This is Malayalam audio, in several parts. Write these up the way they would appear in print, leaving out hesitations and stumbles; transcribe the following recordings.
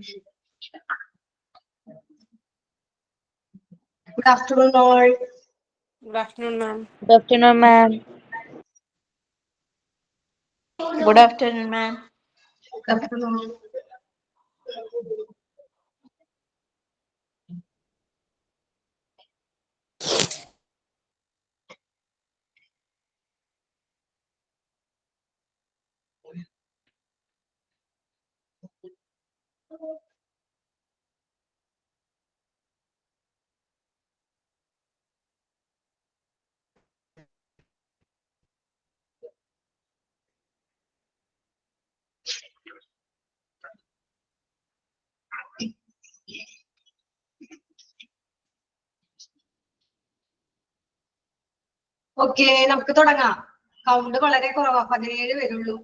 Good afternoon, all. Good afternoon, ma'am. Good afternoon, ma'am. Good afternoon, ma'am. Good afternoon. Okay, നമുക്ക് തുടങ്ങാം. കൗണ്ട് വളരെ കുറവാ, 17 വരുള്ളൂ.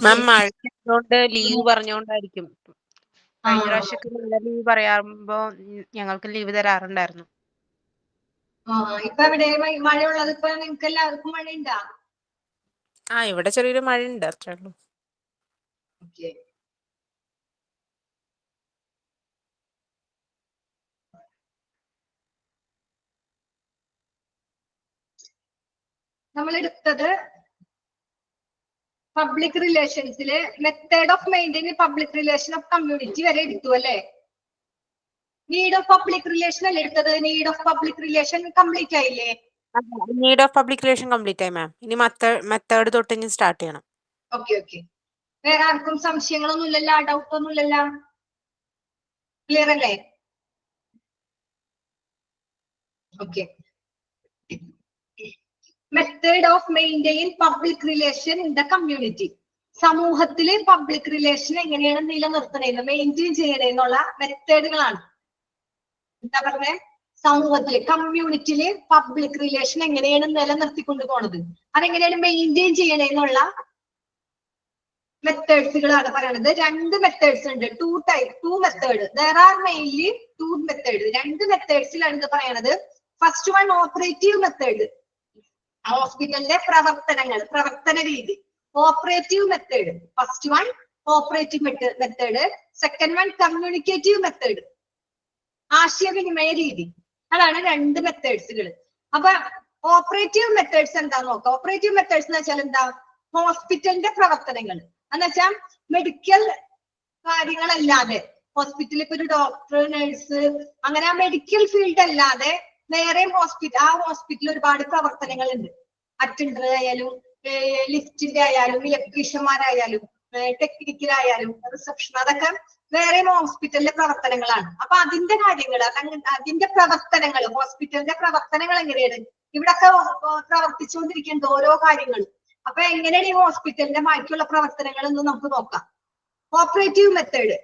മാം മഴയോണ്ട് ലീവ് പറഞ്ഞോണ്ടായിരിക്കും. കഴിഞ്ഞ പ്രാവശ്യമൊക്കെ നല്ല ലീവ് പറയാറുമ്പോ ഞങ്ങൾക്ക് ലീവ് തരാറുണ്ടായിരുന്നു. ഇപ്പൊ എവിടെ മഴ ഉള്ളത്? ഇപ്പൊ നിങ്ങൾക്ക് എല്ലാവർക്കും മഴയുണ്ടാ? ഇവിടെ ചെറിയൊരു മഴ ഉണ്ട്, അത്രേ ഉള്ളൂ. ഓക്കെ, നമ്മൾ എടുത്തത് പബ്ലിക് റിലേഷൻസില് method of maintain public relation of community വരെ എടുത്തു അല്ലേ? നീഡ് ഓഫ് പബ്ലിക് റിലേഷൻ അല്ലേ എടുത്തത്? Need of public relation complete ആയില്ലേ? Need of public relation complete ആയി മാം. ഇനി മെത്തേഡ് തൊട്ട് ഇനി സ്റ്റാർട്ട് ചെയ്യണം. ഓക്കെ ഓക്കെ, വേറെ ആർക്കും സംശയങ്ങളൊന്നും ഇല്ലല്ലോ? ഡൗട്ട് ഒന്നും ഇല്ലല്ലോ? ക്ലിയർ അല്ലേ? Okay. Method of maintain public relation in the community. സമൂഹത്തില് പബ്ലിക് റിലേഷൻ എങ്ങനെയാണ് നിലനിർത്തണേന്ന്, മെയിൻറ്റെയിൻ ചെയ്യണേന്നുള്ള മെത്തേഡുകളാണ്. എന്താ പറഞ്ഞേ? സമൂഹത്തില് കമ്മ്യൂണിറ്റിയില് പബ്ലിക് റിലേഷൻ എങ്ങനെയാണ് നിലനിർത്തിക്കൊണ്ട് പോണത്, അതെങ്ങനെയാണ് മെയിൻറ്റെയിൻ ചെയ്യണേന്നുള്ള മെത്തേഡ്സുകളാണ് പറയണത്. രണ്ട് മെത്തേഡ്സ് ഉണ്ട്, to method. There are mainly to method. രണ്ട് മെത്തേഡ്സിലാണ് ഇത് പറയണത്. ഫസ്റ്റ് വൺ ഓപ്പറേറ്റീവ് മെത്തേഡ്, ഹോസ്പിറ്റലിന്റെ പ്രവർത്തന രീതി. Operative method, first one operative method. Second one communicative method, ആശയവിനിമയ രീതി. അതാണ് രണ്ട് മെത്തേഡ്സുകൾ. അപ്പൊ ഓപ്പറേറ്റീവ് മെത്തേഡ്സ് എന്താന്ന് നോക്കാം. ഓപ്പറേറ്റീവ് മെത്തേഡ്സ് എന്ന് വെച്ചാൽ എന്താ? ഹോസ്പിറ്റലിന്റെ പ്രവർത്തനങ്ങൾ എന്ന് വെച്ചാൽ മെഡിക്കൽ കാര്യങ്ങളല്ലാതെ, ഹോസ്പിറ്റലിൽ ഇപ്പൊ ഒരു ഡോക്ടർ, നഴ്സ്, അങ്ങനെ ആ മെഡിക്കൽ ഫീൽഡ് അല്ലാതെ വേറെയും ഹോസ്പിറ്റലിൽ ഒരുപാട് പ്രവർത്തനങ്ങളുണ്ട്. അറ്റൻഡർ ആയാലും, ലിഫ്റ്റിന്റെ ആയാലും, ഇലക്ട്രീഷ്യന്മാരായാലും, ടെക്നിക്കലായാലും, റിസപ്ഷൻ, അതൊക്കെ വേറെ ഹോസ്പിറ്റലിലെ പ്രവർത്തനങ്ങളാണ്. അപ്പൊ അതിന്റെ കാര്യങ്ങൾ, അതിന്റെ പ്രവർത്തനങ്ങൾ, ഹോസ്പിറ്റലിന്റെ പ്രവർത്തനങ്ങൾ എങ്ങനെയാണ് ഇവിടൊക്കെ പ്രവർത്തിച്ചുകൊണ്ടിരിക്കുന്നത്, ഓരോ കാര്യങ്ങളും. അപ്പൊ എങ്ങനെയാണ് ഈ ഹോസ്പിറ്റലിന്റെ ബാക്കിയുള്ള പ്രവർത്തനങ്ങൾ എന്ന് നമുക്ക് നോക്കാം. ഓപ്പറേറ്റീവ് മെത്തേഡ്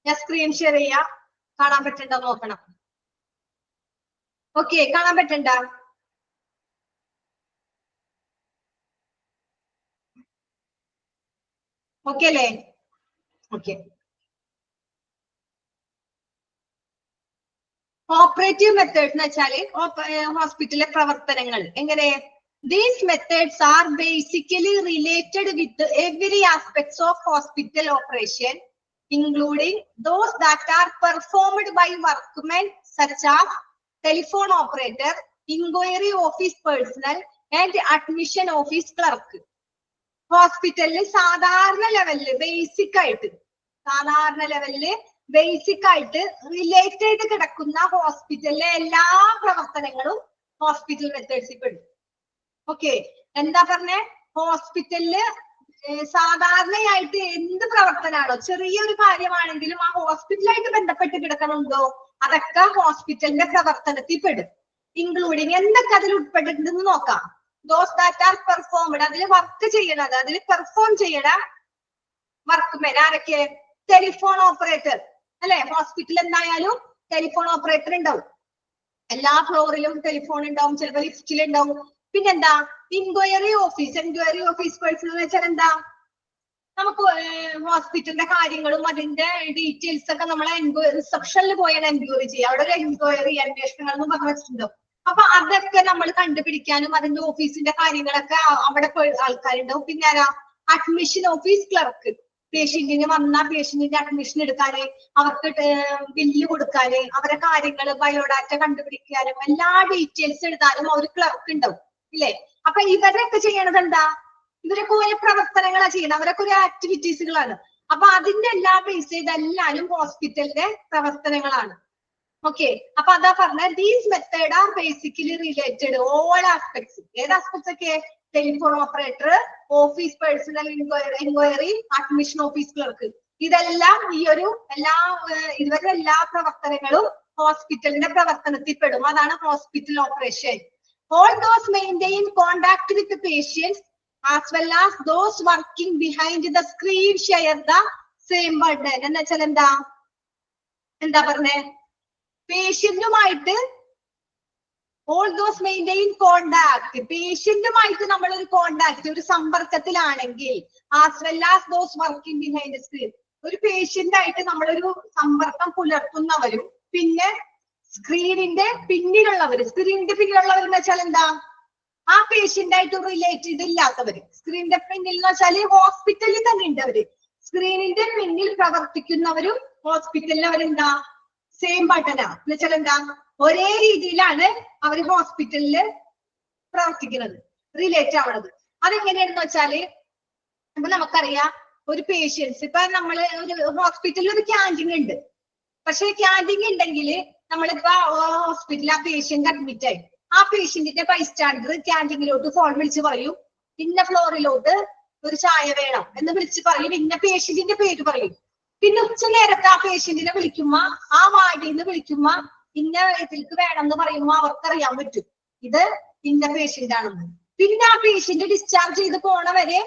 ഞാൻ സ്ക്രീൻ ഷെയർ ചെയ്യാം. കാണാൻ പറ്റണ്ടോ നോക്കണം. ഓക്കെ, കാണാൻ പറ്റണ്ട? ഓക്കെ അല്ലേ? ഓക്കെ. ഓപ്പറേറ്റീവ് മെത്തേഡ് എന്ന് വെച്ചാല് ഹോസ്പിറ്റലിലെ പ്രവർത്തനങ്ങൾ എങ്ങനെ? These methods are basically related with every aspects of hospital operation, including those that are performed by workmen such as telephone operator, inquiry office personnel, and admission office clerk. ഹോസ്പിറ്റലില് സാധാരണ ലെവലില് ബേസിക് ആയിട്ട് റിലേറ്റഡ് കിടക്കുന്ന ഹോസ്പിറ്റലിലെ എല്ലാ പ്രവർത്തനങ്ങളും ഹോസ്പിറ്റൽ മെത്തേഡ്സിൽ പെടും. ഓക്കെ, എന്താ പറഞ്ഞേ? ഹോസ്പിറ്റലില് സാധാരണയായിട്ട് എന്ത് പ്രവർത്തനമാണോ, ചെറിയൊരു കാര്യമാണെങ്കിലും ആ ഹോസ്പിറ്റലായിട്ട് ബന്ധപ്പെട്ട് കിടക്കണുണ്ടോ, അതൊക്കെ ഹോസ്പിറ്റലിന്റെ പ്രവർത്തനത്തിൽ പെടും. ഇൻക്ലൂഡിങ് എന്തൊക്കെ അതിൽ ഉൾപ്പെട്ടിട്ടുണ്ടെന്ന് നോക്കാം. ദോസ് ദാറ്റ് ആർ പെർഫോംഡ്, അതിൽ വർക്ക് ചെയ്യണത്, അതിൽ പെർഫോം ചെയ്യണ വർക്ക്മെൻ ആരൊക്കെ? ടെലിഫോൺ ഓപ്പറേറ്റർ അല്ലെ? ഹോസ്പിറ്റൽ എന്തായാലും ടെലിഫോൺ ഓപ്പറേറ്റർ ഉണ്ടാവും. എല്ലാ ഫ്ലോറിലും ടെലിഫോൺ ഉണ്ടാവും, ചിലപ്പോൾ ലിഫ്റ്റിൽ ഉണ്ടാവും. പിന്നെന്താ? ഇൻക്വയറി ഓഫീസ് പേഴ്സൺ എന്ന് വെച്ചാൽ എന്താ? നമുക്ക് ഹോസ്പിറ്റലിന്റെ കാര്യങ്ങളും അതിന്റെ ഡീറ്റെയിൽസ് ഒക്കെ നമ്മളെ റിസപ്ഷനിൽ പോയാണ് എൻക്വയറി ചെയ്യുക. അവിടെ ഒരു എൻക്വയറി, അന്വേഷണങ്ങൾ എന്ന് പറഞ്ഞു വെച്ചിട്ടുണ്ടോ? അപ്പൊ അതൊക്കെ നമ്മൾ കണ്ടുപിടിക്കാനും അതിന്റെ ഓഫീസിന്റെ കാര്യങ്ങളൊക്കെ അവിടെ ആൾക്കാരുണ്ടാവും. പിന്നെ ആരാ? Admission office clerk. പേഷ്യന്റിന് വന്ന പേഷ്യന്റിന്റെ അഡ്മിഷൻ എടുക്കാന്, അവർക്ക് ബില്ല് കൊടുക്കാന്, അവരെ കാര്യങ്ങള് ബയോഡാറ്റ കണ്ടുപിടിക്കാനും എല്ലാ ഡീറ്റെയിൽസ് എഴുതാനും ഒരു ക്ലർക്ക് ഉണ്ടാവും ഇല്ലേ? അപ്പൊ ഇവരൊക്കെ ചെയ്യണത് എന്താ? ഇവരൊക്കെ ഓരോ പ്രവർത്തനങ്ങളാണ് ചെയ്യണം, അവരൊക്കെ ഒരു ആക്ടിവിറ്റീസുകളാണ്. അപ്പൊ അതിന്റെ എല്ലാ ബേസ് ചെയ്തെല്ലാരും ഹോസ്പിറ്റലിന്റെ പ്രവർത്തനങ്ങളാണ്. ഓക്കെ, അപ്പൊ അതാ പറഞ്ഞ these method are basically related all aspects. ഏത് ആസ്പെക്ട്സ് ഒക്കെ? Telephone operator, office personal enquiry, admission office clerk. ഇതെല്ലാം ഈ ഒരു ഇവരുടെ എല്ലാ പ്രവർത്തനങ്ങളും ഹോസ്പിറ്റലിന്റെ പ്രവർത്തനത്തിൽ പെടും. അതാണ് hospital operation. All those maintain contact with the patients as well as those working behind the screen share the same burden. എന്ന് വെച്ചാൽ എന്താ പറഞ്ഞേ? പേഷ്യന്റുമായിട്ട് all those maintain contact, പേഷ്യന്റുമായിട്ട് നമ്മൾ ഒരു കോണ്ടാക്ട്, ഒരു സമ്പർക്കത്തിലാണെങ്കിൽ as well as those working behind the screen, ഒരു പേഷ്യന്റ് ആയിട്ട് നമ്മളൊരു സമ്പർക്കം പുലർത്തുന്നവരും പിന്നെ സ്ക്രീനിന്റെ പിന്നിലുള്ളവര്. സ്ക്രീനിന്റെ പിന്നിലുള്ളവർ എന്ന് വെച്ചാൽ എന്താ? ആ പേഷ്യന്റ് ആയിട്ട് റിലേറ്റഡ് ഇല്ലാത്തവര്. സ്ക്രീനിന്റെ പിന്നിൽ എന്ന് വെച്ചാൽ ഹോസ്പിറ്റലിൽ തന്നെ ഉണ്ടവര്. സ്ക്രീനിന്റെ പിന്നിൽ പ്രവർത്തിക്കുന്നവരും ഹോസ്പിറ്റലിൽ അവരെന്താ? സെയിം ബട്ടനാ. എന്ന് വെച്ചാൽ എന്താ? ഒരേ രീതിയിലാണ് അവര് ഹോസ്പിറ്റലില് പ്രവർത്തിക്കുന്നത്, റിലേറ്റ് ആവണത്. അതെങ്ങനെയാണെന്ന് വെച്ചാല് ഇപ്പൊ നമുക്കറിയാം, ഒരു പേഷ്യൻസ് ഇപ്പൊ നമ്മള് ഒരു ഹോസ്പിറ്റലിൽ ഒരു ക്യാൻറ്റീൻ ഉണ്ട്. പക്ഷെ ക്യാൻറ്റീൻ ഉണ്ടെങ്കിൽ നമ്മളിപ്പോ ഹോസ്പിറ്റലിൽ ആ പേഷ്യന്റ് അഡ്മിറ്റ് ആയി, ആ പേഷ്യന്റിന്റെ ബൈസ്റ്റാൻഡർ ക്യാൻറ്റീനിലോട്ട് ഫോൺ വിളിച്ച് പറയും, ഇന്ന ഫ്ലോറിലോട്ട് ഒരു ചായ വേണം എന്ന് വിളിച്ച് പറയും, ഇന്ന പേഷ്യന്റിന്റെ പേര് പറയും. പിന്നെ ഉച്ച നേരത്തെ ആ പേഷ്യന്റിനെ വിളിക്കുമ്പോ, ആ വാർഡിൽ നിന്ന് വിളിക്കുമ്പോ ഇന്ന ഇതിലേക്ക് വേണം എന്ന് പറയുമ്പോ അവർക്കറിയാൻ പറ്റും ഇത് ഇന്ന പേഷ്യന്റ് ആണെന്ന്. പിന്നെ ആ പേഷ്യന്റ് ഡിസ്ചാർജ് ചെയ്ത് പോണവരെ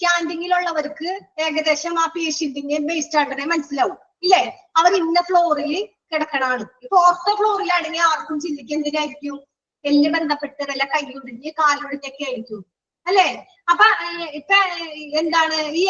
ക്യാൻറ്റീനിലുള്ളവർക്ക് ഏകദേശം ആ പേഷ്യന്റിന്റെ ബൈസ്റ്റാൻഡറിനെ മനസ്സിലാവും ഇല്ലേ? അവർ ഇന്ന ഫ്ലോറിൽ കിടക്കണാണ്. ഇപ്പൊ ഓർത്തോ ഫ്ലോറിലാണെങ്കിൽ ആർക്കും ചിന്തിക്കുക എന്തിനായിരിക്കും? എല്ല് ബന്ധപ്പെട്ട് വല്ല കൈയൊടിഞ്ഞ് കാലൊടിഞ്ഞൊക്കെ ആയിരിക്കും അല്ലെ? അപ്പൊ ഇപ്പൊ എന്താണ് ഈ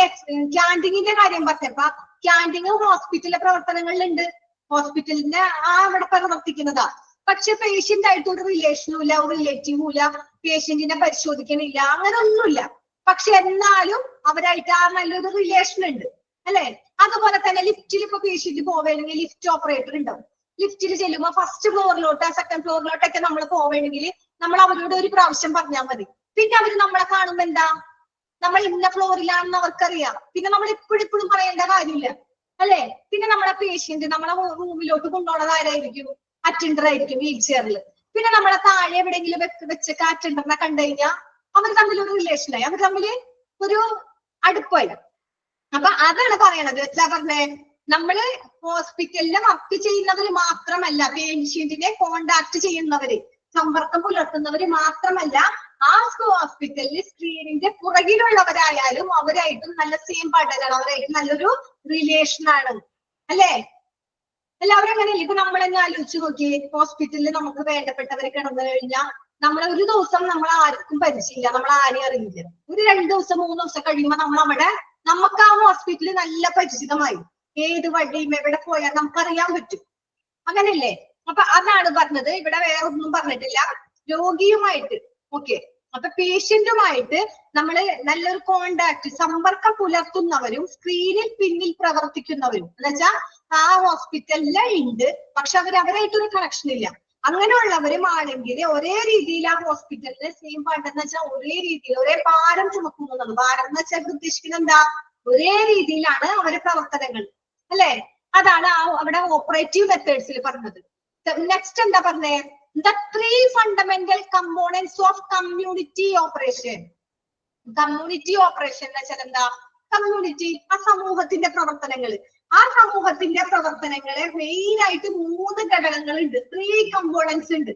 ക്യാൻറ്റീനിന്റെ കാര്യം പറഞ്ഞപ്പോ, ക്യാൻറ്റീൻ ഹോസ്പിറ്റലിലെ പ്രവർത്തനങ്ങളിലുണ്ട്. ഹോസ്പിറ്റലിന്റെ അവിടെ പ്രവർത്തിക്കുന്നതാ. പക്ഷെ പേഷ്യന്റ് ആയിട്ട് ഒരു റിലേഷനും ഇല്ല, ഒരു റിലേറ്റീവും ഇല്ല, പേഷ്യന്റിനെ പരിശോധിക്കണില്ല, അങ്ങനെ ഒന്നുമില്ല. പക്ഷെ എന്നാലും അവരായിട്ട് ആ നല്ലൊരു റിലേഷൻ ഉണ്ട് അല്ലെ? അതുപോലെ തന്നെ ലിഫ്റ്റിൽ ഇപ്പൊ പേഷ്യന്റ് പോവുകയാണെങ്കിൽ ലിഫ്റ്റ് ഓപ്പറേറ്റർ ഉണ്ടാവും. ലിഫ്റ്റിൽ ചെല്ലുമ്പോ ഫസ്റ്റ് ഫ്ലോറിലോട്ട് സെക്കൻഡ് ഫ്ലോറിലോട്ടൊക്കെ നമ്മൾ പോവുകയാണെങ്കിൽ നമ്മൾ അവരോട് ഒരു പ്രാവശ്യം പറഞ്ഞാൽ മതി. പിന്നെ അവര് നമ്മളെ കാണുമ്പോ എന്താ? നമ്മൾ ഇന്ന ഫ്ലോറിലാണെന്ന് അവർക്കറിയാം. പിന്നെ നമ്മൾ എപ്പോഴും പറയേണ്ട കാര്യമില്ല അല്ലെ? പിന്നെ നമ്മളെ പേഷ്യന്റ് നമ്മളെ റൂമിലോട്ട് കൊണ്ടുപോകുന്നത് ആരായിരിക്കും? അറ്റൻഡർ ആയിരിക്കും, വീൽ ചെയറിൽ. പിന്നെ നമ്മളെ താഴെ എവിടെയെങ്കിലും വെച്ചൊക്കെ അറ്റൻഡറിനെ കണ്ടു കഴിഞ്ഞാൽ അവർ തമ്മിൽ ഒരു റിലേഷനായി, അവർ തമ്മിൽ ഒരു അടുപ്പായി. അപ്പൊ അതാണ് പറയണത്. എന്താ പറഞ്ഞേ? നമ്മള് ഹോസ്പിറ്റലില് വർക്ക് ചെയ്യുന്നവര് മാത്രമല്ല, പേഷ്യന്റിനെ കോണ്ടാക്ട് ചെയ്യുന്നവര്, സമ്പർക്കം പുലർത്തുന്നവര് മാത്രമല്ല, ആ ഹോസ്പിറ്റലിൽ സ്ക്രീനിന്റെ പുറകിലുള്ളവരായാലും അവരായിട്ടും നല്ല സെയിം പഠനമാണ്, അവരായിട്ട് നല്ലൊരു റിലേഷനാണ് അല്ലേ? എല്ലാവരും അങ്ങനെയല്ലേ? ഇപ്പൊ നമ്മൾ തന്നെ ആലോചിച്ച് നോക്കി, ഹോസ്പിറ്റലിൽ നമുക്ക് വേണ്ടപ്പെട്ടവരെ കിടന്നു കഴിഞ്ഞാൽ നമ്മളെ ഒരു ദിവസം നമ്മൾ ആർക്കും പരിചയമില്ല, നമ്മൾ ആരെയും അറിയില്ല. ഒരു 2 ദിവസം 3 ദിവസം കഴിയുമ്പോ നമുക്ക് ആ ഹോസ്പിറ്റലിൽ നല്ല പരിചിതമായി. ഏത് വഴിയും എവിടെ പോയാൽ നമുക്കറിയാൻ പറ്റും, അങ്ങനെയല്ലേ? അപ്പൊ അതാണ് പറഞ്ഞത്. ഇവിടെ വേറെ ഒന്നും പറഞ്ഞിട്ടില്ല. രോഗിയുമായിട്ട് ഓക്കെ, അപ്പൊ പേഷ്യന്റുമായിട്ട് നമ്മള് നല്ലൊരു കോണ്ടാക്ട്, സമ്പർക്കം പുലർത്തുന്നവരും സ്ക്രീനിൽ പിന്നിൽ പ്രവർത്തിക്കുന്നവരും എന്ന് വെച്ചാൽ ആ ഹോസ്പിറ്റലില് ഉണ്ട്, പക്ഷെ അവരായിട്ടൊരു കണക്ഷൻ ഇല്ല. അങ്ങനെയുള്ളവരും ആണെങ്കിൽ ഒരേ രീതിയിൽ ആ ഹോസ്പിറ്റലിന് സെയിം ഫണ്ടെന്ന് വെച്ചാൽ ഒരേ രീതിയിൽ ഒരേ ഭാരം ചുമക്കുന്നത്. ഭാരം എന്ന് വെച്ചാൽ ഉദ്ദേശിക്കുന്നത് എന്താ? ഒരേ രീതിയിലാണ് അവരുടെ പ്രവർത്തനങ്ങൾ അല്ലെ? അതാണ് അവിടെ ഓപ്പറേറ്റീവ് മെത്തേഡ്സിൽ പറഞ്ഞത്. നെക്സ്റ്റ് എന്താ പറഞ്ഞേ? The 3 fundamental components of community operation. Community operation എന്ന് വെച്ചാൽ എന്താ? കമ്മ്യൂണിറ്റി, ആ സമൂഹത്തിന്റെ പ്രവർത്തനങ്ങൾ. ആ സമൂഹത്തിന്റെ പ്രവർത്തനങ്ങളെ മെയിൻ ആയിട്ട് 3 ഘടകങ്ങളുണ്ട്, 3 കമ്പോണൻസ് ഉണ്ട്.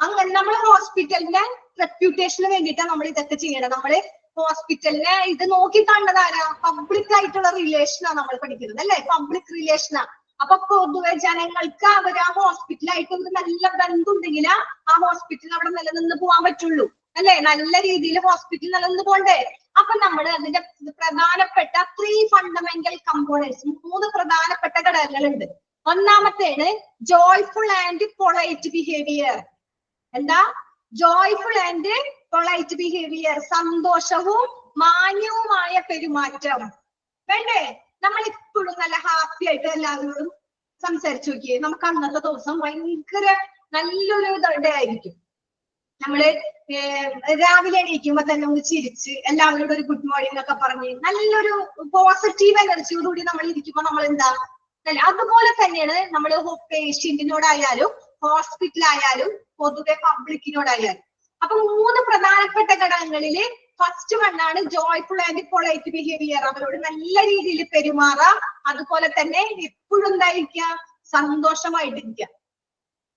അങ്ങനെ നമ്മൾ ഹോസ്പിറ്റലിന്റെ റെപ്യൂട്ടേഷന് വേണ്ടിയിട്ടാണ് നമ്മൾ ഇതൊക്കെ ചെയ്യണം. നമ്മള് ഹോസ്പിറ്റലിനെ ഇത് നോക്കി കണ്ടത് ആരാ? പബ്ലിക് ആയിട്ടുള്ള റിലേഷനാണ് നമ്മൾ പഠിക്കുന്നത് അല്ലെ? പബ്ലിക് റിലേഷനാ. അപ്പൊ പൊതുവെ ജനങ്ങൾക്ക് അവർ ആ ഹോസ്പിറ്റലായിട്ട് ഒരു നല്ല ബന്ധം ഉണ്ടെങ്കിൽ ആ ഹോസ്പിറ്റൽ അവിടെ നിലനിന്ന് പോകാൻ പറ്റുള്ളൂ അല്ലെ? നല്ല രീതിയിൽ ഹോസ്പിറ്റൽ നിലനിന്ന് പോണ്ടേ? അപ്പൊ നമ്മൾ അതിന്റെ പ്രധാനപ്പെട്ട 3 ഫണ്ടമെന്റൽ കമ്പോണൻസ്, 3 പ്രധാനപ്പെട്ട ഘടകങ്ങളുണ്ട്. ഒന്നാമത്തേണ് ജോയ്ഫുൾ ആൻഡ് പൊളൈറ്റ് ബിഹേവിയർ. എന്താ? ജോയ്ഫുൾ ആൻഡ് പൊളൈറ്റ് ബിഹേവിയർ, സന്തോഷവും മാന്യവുമായ പെരുമാറ്റം. വേണ്ടേ? നമ്മൾ എപ്പോഴും നല്ല ഹാപ്പി ആയിട്ട് എല്ലാവരോടും സംസാരിച്ചു നോക്കിയേ. നമുക്ക് അന്നത്തെ ദിവസം ഭയങ്കര നല്ലൊരു ഡേ ആയിരിക്കും. നമ്മള് രാവിലെ എണീക്കുമ്പോ തന്നെ ഒന്ന് ചിരിച്ച് എല്ലാവരോടും ഒരു ഗുഡ് മോർണിംഗ് ഒക്കെ പറഞ്ഞ് നല്ലൊരു പോസിറ്റീവ് എനർജിയോടുകൂടി നമ്മൾ ഇരിക്കുമ്പോ നമ്മൾ എന്താ അതുപോലെ തന്നെയാണ് നമ്മൾ പേഷ്യന്റിനോടായാലും ഹോസ്പിറ്റലായാലും പൊതുവെ പബ്ലിക്കിനോടായാലും. അപ്പൊ 3 പ്രധാനപ്പെട്ട ഘടകങ്ങളില് ഫസ്റ്റ് വണ്ണാണ് ജോയ്ഫുൾ ആൻഡ് പൊളൈറ്റ് ബിഹേവിയർ. അവരോട് നല്ല രീതിയിൽ പെരുമാറാം, അതുപോലെ തന്നെ എപ്പോഴും എന്തായിരിക്കുക, സന്തോഷമായിട്ടിരിക്കുക.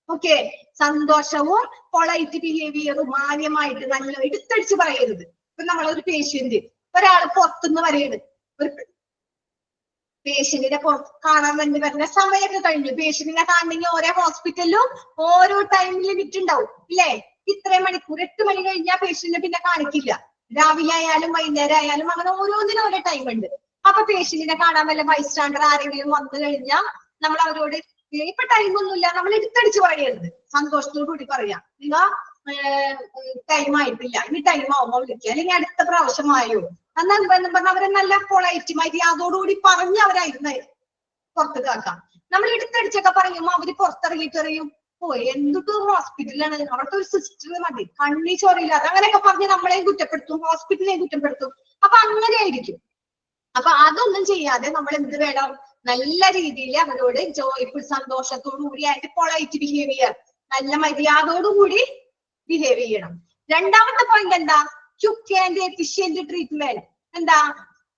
ഓക്കെ, സന്തോഷവും പൊളൈറ്റ് ബിഹേവിയറും മാന്യമായിട്ട് നല്ല എടുത്തടിച്ച് പറയരുത്. ഇപ്പൊ നമ്മളൊരു പേഷ്യന്റ്, ഒരാള് പുറത്തുനിന്ന് വരെയാണ്, ഒരു പേഷ്യന്റിനെ കാണാൻ വേണ്ടി വരുന്ന സമയമൊക്കെ കഴിഞ്ഞു. പേഷ്യന്റിനെ കാണണമെങ്കിൽ ഓരോ ഹോസ്പിറ്റലിലും ഓരോ ടൈം ലിമിറ്റ് ഉണ്ടാവും ഇല്ലേ? ഇത്രയും മണിക്കൂർ, 8 മണി കഴിഞ്ഞാൽ പേഷ്യന്റിനെ പിന്നെ കാണിക്കില്ല. രാവിലെ ആയാലും വൈകുന്നേരം ആയാലും അങ്ങനെ ഓരോന്നിനും ഓരോ ടൈം ഉണ്ട്. അപ്പൊ പേഷ്യന്റിനെ കാണാൻ വല്ല ബൈസ്റ്റാൻഡർ ആരെങ്കിലും വന്നു കഴിഞ്ഞാൽ നമ്മൾ അവരോട് ഇപ്പൊ ടൈമൊന്നുമില്ല, നമ്മൾ എടുത്തടിച്ച് പറയരുത്, സന്തോഷത്തോടു കൂടി പറയാം. നിങ്ങൾ ടൈം ആയിട്ടില്ല, ഇനി ടൈം ആവുമ്പോ വിളിക്കുക, അല്ലെങ്കിൽ അടുത്ത പ്രാവശ്യമായോ എന്നു പറഞ്ഞ അവരെ നല്ല പൊളൈറ്റ് മര്യാദയോടുകൂടി പറഞ്ഞ് അവരായിരുന്നു പുറത്ത് കാക്കാം. നമ്മൾ എടുത്തടിച്ചൊക്കെ പറയുമ്പോ അവര് പുറത്തിറങ്ങിയിട്ട് അറിയും, ഓ എന്തൊക്കെ ഹോസ്പിറ്റലാണ്, അവിടുത്തെ ഒരു സിസ്റ്റർ മതി, കണ്ണി ചോറിയില്ലാതെ അങ്ങനെയൊക്കെ പറഞ്ഞ് നമ്മളെയും കുറ്റപ്പെടുത്തും, ഹോസ്പിറ്റലിനെയും കുറ്റപ്പെടുത്തും. അപ്പൊ അങ്ങനെ ആയിരിക്കും. അപ്പൊ അതൊന്നും ചെയ്യാതെ നമ്മൾ എന്ത് വേണം, നല്ല രീതിയിൽ അവരോട് ജോയ്ഫുൾ സന്തോഷത്തോടു കൂടി ആയിട്ട് പൊളൈറ്റ് ബിഹേവിയർ, നല്ല മര്യാദയോടുകൂടി ബിഹേവ് ചെയ്യണം. രണ്ടാമത്തെ പോയിന്റ് എന്താ? Quick and efficient treatment. എന്താ?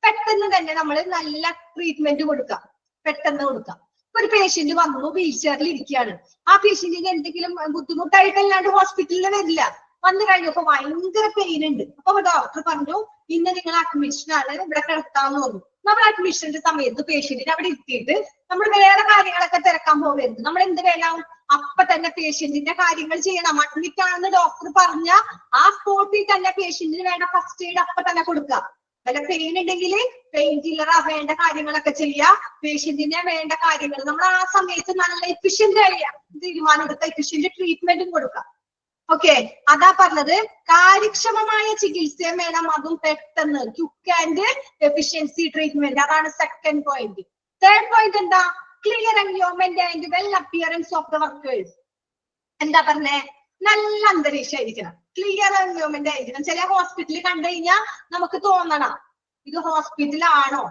പെട്ടെന്ന് തന്നെ നമ്മൾ നല്ല ട്രീറ്റ്മെന്റ് കൊടുക്കാം, പെട്ടെന്ന് കൊടുക്കാം. ഒരു പേഷ്യന്റ് വന്നു വീൽ ചെയറിൽ ഇരിക്കുകയാണ്, ആ പേഷ്യന്റിന് എന്തെങ്കിലും ബുദ്ധിമുട്ടായിട്ടല്ലാണ്ട് ഹോസ്പിറ്റലിൽ വരില്ല. വന്നു കഴിഞ്ഞപ്പോ ഭയങ്കര പെയിൻ ഉണ്ട്. അപ്പൊ ഡോക്ടർ പറഞ്ഞു, ഇന്ന് നിങ്ങൾ അഡ്മിഷൻ ആണ്, ഇവിടെ കിടത്താന്ന് പറഞ്ഞു. നമ്മൾ അഡ്മിഷന്റെ സമയത്ത് പേഷ്യന്റിനെ അവിടെ ഇരുത്തിയിട്ട് നമ്മൾ വേറെ കാര്യങ്ങളൊക്കെ തിരക്കാൻ പോകരുത്. നമ്മൾ എന്ത് വേണം, അപ്പൊ തന്നെ പേഷ്യന്റിന്റെ കാര്യങ്ങൾ ചെയ്യണം. അഡ്മിറ്റ് ആണെന്ന് ഡോക്ടർ പറഞ്ഞ ആ സ്പോട്ടിൽ തന്നെ പേഷ്യന്റിന് വേണ്ട ഫസ്റ്റ് എയ്ഡ് അപ്പൊ തന്നെ കൊടുക്കുക. വല്ല പെയിൻ ഉണ്ടെങ്കിൽ പെയിൻ കില്ലർ വേണ്ട കാര്യങ്ങളൊക്കെ ചെയ്യുക. പേഷ്യന്റിനെ വേണ്ട കാര്യങ്ങൾ നമ്മൾ ആ സമയത്ത് നല്ല എഫിഷ്യന്റ് ആയ തീരുമാനം എടുത്ത എഫിഷ്യന്റ് ട്രീറ്റ്മെന്റും കൊടുക്കുക. ഓക്കെ, അതാ പറഞ്ഞത്, കാര്യക്ഷമമായ ചികിത്സയും വേണം, അതും പെട്ടെന്ന്. ക്വിക്ക് ആൻഡ് എഫിഷ്യൻസി ട്രീറ്റ്മെന്റ്, അതാണ് സെക്കൻഡ് പോയിന്റ്. തേർഡ് പോയിന്റ് എന്താ? Clear environment and well appearance of the workers. എന്താ പറഞ്ഞേ? നല്ല അന്തരീക്ഷം ആയിരിക്കണം, ക്ലിയർ എൻവയോൺമെന്റ് ആയിരിക്കണം. ചില ഹോസ്പിറ്റലിൽ കണ്ടു കഴിഞ്ഞാൽ നമുക്ക് തോന്നണം ഇത് ഹോസ്പിറ്റലാണോ,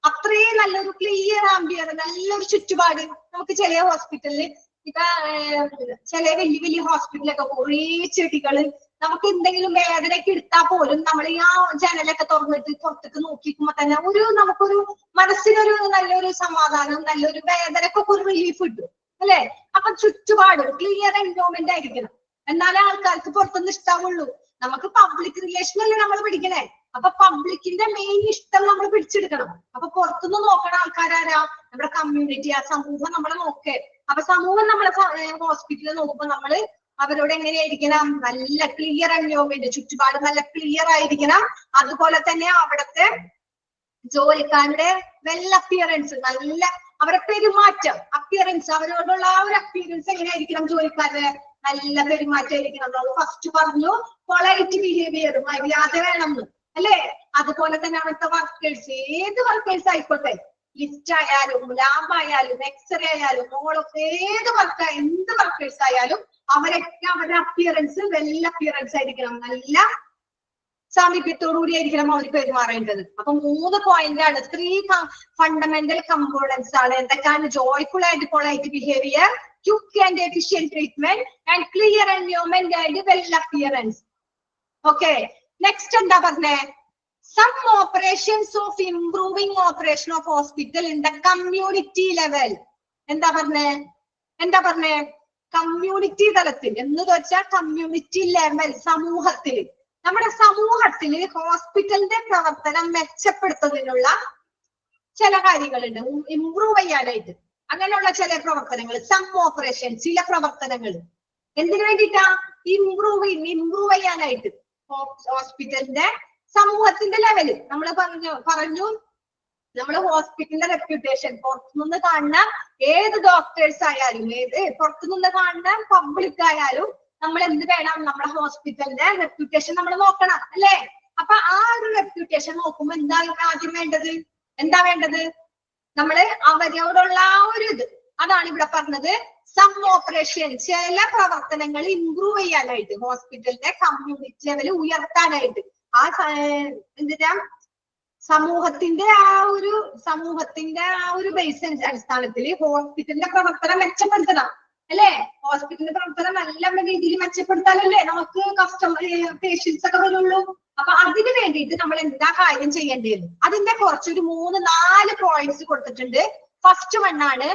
അത്രയും നല്ലൊരു ക്ലിയർ ആംബിയർ, നല്ലൊരു ചുറ്റുപാട്. നമുക്ക് ചില ഹോസ്പിറ്റലിൽ ഇപ്പൊ ചില വലിയ വലിയ ഹോസ്പിറ്റലൊക്കെ കുറേ ചെടികള്, നമുക്ക് എന്തെങ്കിലും വേദനയൊക്കെ എടുത്താൽ പോലും നമ്മൾ ഈ ആ ജനലൊക്കെ തുറന്നിട്ട് പുറത്തേക്ക് നോക്കിക്കുമ്പോ തന്നെ നമുക്കൊരു മനസ്സിനൊരു നല്ലൊരു സമാധാനം, നല്ലൊരു വേദനക്കൊക്കെ ഒരു റിലീഫ് കിട്ടും അല്ലെ? അപ്പൊ ചുറ്റുപാട് ക്ലിയർ എൻവയോൺമെന്റ് ആയിരിക്കണം, എന്നാലേ ആൾക്കാർക്ക് പുറത്തുനിന്ന് ഇഷ്ടാവുള്ളൂ. നമുക്ക് പബ്ലിക് റിലേഷൻ അല്ലേ നമ്മൾ പിടിക്കണേ. അപ്പൊ പബ്ലിക്കിന്റെ മെയിൻ ഇഷ്ടം നമ്മൾ പിടിച്ചെടുക്കണം. അപ്പൊ പുറത്തുനിന്ന് നോക്കണ ആൾക്കാരാരാ? നമ്മുടെ കമ്മ്യൂണിറ്റി, ആ സമൂഹം നമ്മളെ നോക്കേ. അപ്പൊ സമൂഹം നമ്മളെ ഹോസ്പിറ്റലിൽ നോക്കുമ്പോ നമ്മള് അവരോട് എങ്ങനെയായിരിക്കണം? നല്ല ക്ലിയർ എൻവയോൺമെന്റ്, ചുറ്റുപാട് നല്ല ക്ലിയർ ആയിരിക്കണം. അതുപോലെ തന്നെ അവിടുത്തെ ജോലിക്കാരുടെ വെൽ അപ്പിയറൻസ്, നല്ല അവരുടെ പെരുമാറ്റം, അപ്പിയറൻസ്, അവരോടുള്ള ആ ഒരു അപ്പിയറൻസ് എങ്ങനെയായിരിക്കണം? ജോലിക്കാരുടെ നല്ല പെരുമാറ്റമായിരിക്കണം. നമ്മൾ ഫസ്റ്റ് പറഞ്ഞു പൊളൈറ്റ് ബിഹേവിയർ, മര്യാദ വേണമെന്ന് അല്ലെ? അതുപോലെ തന്നെ അവിടുത്തെ വർക്കേഴ്സ്, ഏത് വർക്കേഴ്സ് ആയിക്കോട്ടെ, ലിഫ്റ്റ് ആയാലും ലാബായാലും എക്സ്റേ ആയാലും ഏത് വർക്ക്, എന്ത് വർക്കേഴ്സ് ആയാലും അവരൊക്കെ അവരുടെ അപ്പിയറൻസ് വെൽ അപ്പിയറൻസ് ആയിരിക്കണം, നല്ല സാമീപ്യത്തോടുകൂടി ആയിരിക്കണം അവർ പെരുമാറേണ്ടത്. അപ്പൊ 3 പോയിന്റ് ആണ്, 3 ഫണ്ടമെന്റൽ കമ്പോണൻസ് ആണ്. എന്തൊക്കെയാണ്? Joyful and polite behaviour, quick and efficient treatment, and clear environment and well appearance. Okay, next എന്താ പറഞ്ഞേ? Some operations of improving operation of hospital in the community level. എന്താ പറഞ്ഞേ? കമ്മ്യൂണിറ്റി തലത്തിൽ എന്ന് വെച്ചാൽ കമ്മ്യൂണിറ്റി ലെവൽ, സമൂഹത്തിൽ, നമ്മുടെ സമൂഹത്തില് ഹോസ്പിറ്റലിന്റെ പ്രവർത്തനം മെച്ചപ്പെടുത്തുന്നതിനുള്ള ചില കാര്യങ്ങളുണ്ട്, ഇംപ്രൂവ് ചെയ്യാനായിട്ട്. അങ്ങനെയുള്ള ചില പ്രവർത്തനങ്ങൾ, സം ഓപ്പറേഷൻ, ചില പ്രവർത്തനങ്ങൾ എന്തിനു വേണ്ടിയിട്ടാ? ഇംപ്രൂവ് ചെയ്യാനായിട്ട്. ഹോസ്പിറ്റലിന്റെ സമൂഹത്തിന്റെ ലെവല് നമ്മൾ പറഞ്ഞു നമ്മുടെ ഹോസ്പിറ്റലിന്റെ റെപ്യൂട്ടേഷൻ പുറത്തുനിന്ന് കാണുന്ന ഏത് ഡോക്ടേഴ്സ് ആയാലും ഏത് പുറത്തുനിന്ന് കാണുന്ന പബ്ലിക് ആയാലും നമ്മൾ എന്ത് വേണം, നമ്മുടെ ഹോസ്പിറ്റലിന്റെ റെപ്യൂട്ടേഷൻ നമ്മൾ നോക്കണം അല്ലേ. അപ്പൊ ആ ഒരു റെപ്യൂട്ടേഷൻ നോക്കുമ്പോ എന്താ ആദ്യം വേണ്ടത്, എന്താ വേണ്ടത്, നമ്മള് അവരോടുള്ള ആ ഒരു ഇത്, അതാണ് ഇവിടെ പറഞ്ഞത്. സം ഓപ്പറേഷൻ, ചില പ്രവർത്തനങ്ങൾ ഇംപ്രൂവ് ചെയ്യാനായിട്ട്, ഹോസ്പിറ്റലിന്റെ കമ്മ്യൂണിറ്റി ലെവൽ ഉയർത്താനായിട്ട്, ആ എന്തിനാ സമൂഹത്തിന്റെ ആ ഒരു ബേസ് അടിസ്ഥാനത്തിൽ ഹോസ്പിറ്റലിന്റെ പ്രവർത്തനം മെച്ചപ്പെടുത്തണം അല്ലെ. ഹോസ്പിറ്റലിന്റെ പ്രവർത്തനം നല്ല രീതിയിൽ മെച്ചപ്പെടുത്താനല്ലേ നമുക്ക് പേഷ്യൻസ് ഒക്കെ വരുള്ളൂ. അപ്പൊ അതിന് വേണ്ടിയിട്ട് നമ്മൾ എന്താ കാര്യം ചെയ്യേണ്ടത്, അതിന്റെ കുറച്ചൊരു 3-4 പോയിന്റ്സ് കൊടുത്തിട്ടുണ്ട്. ഫസ്റ്റ് വണ്ണാണ്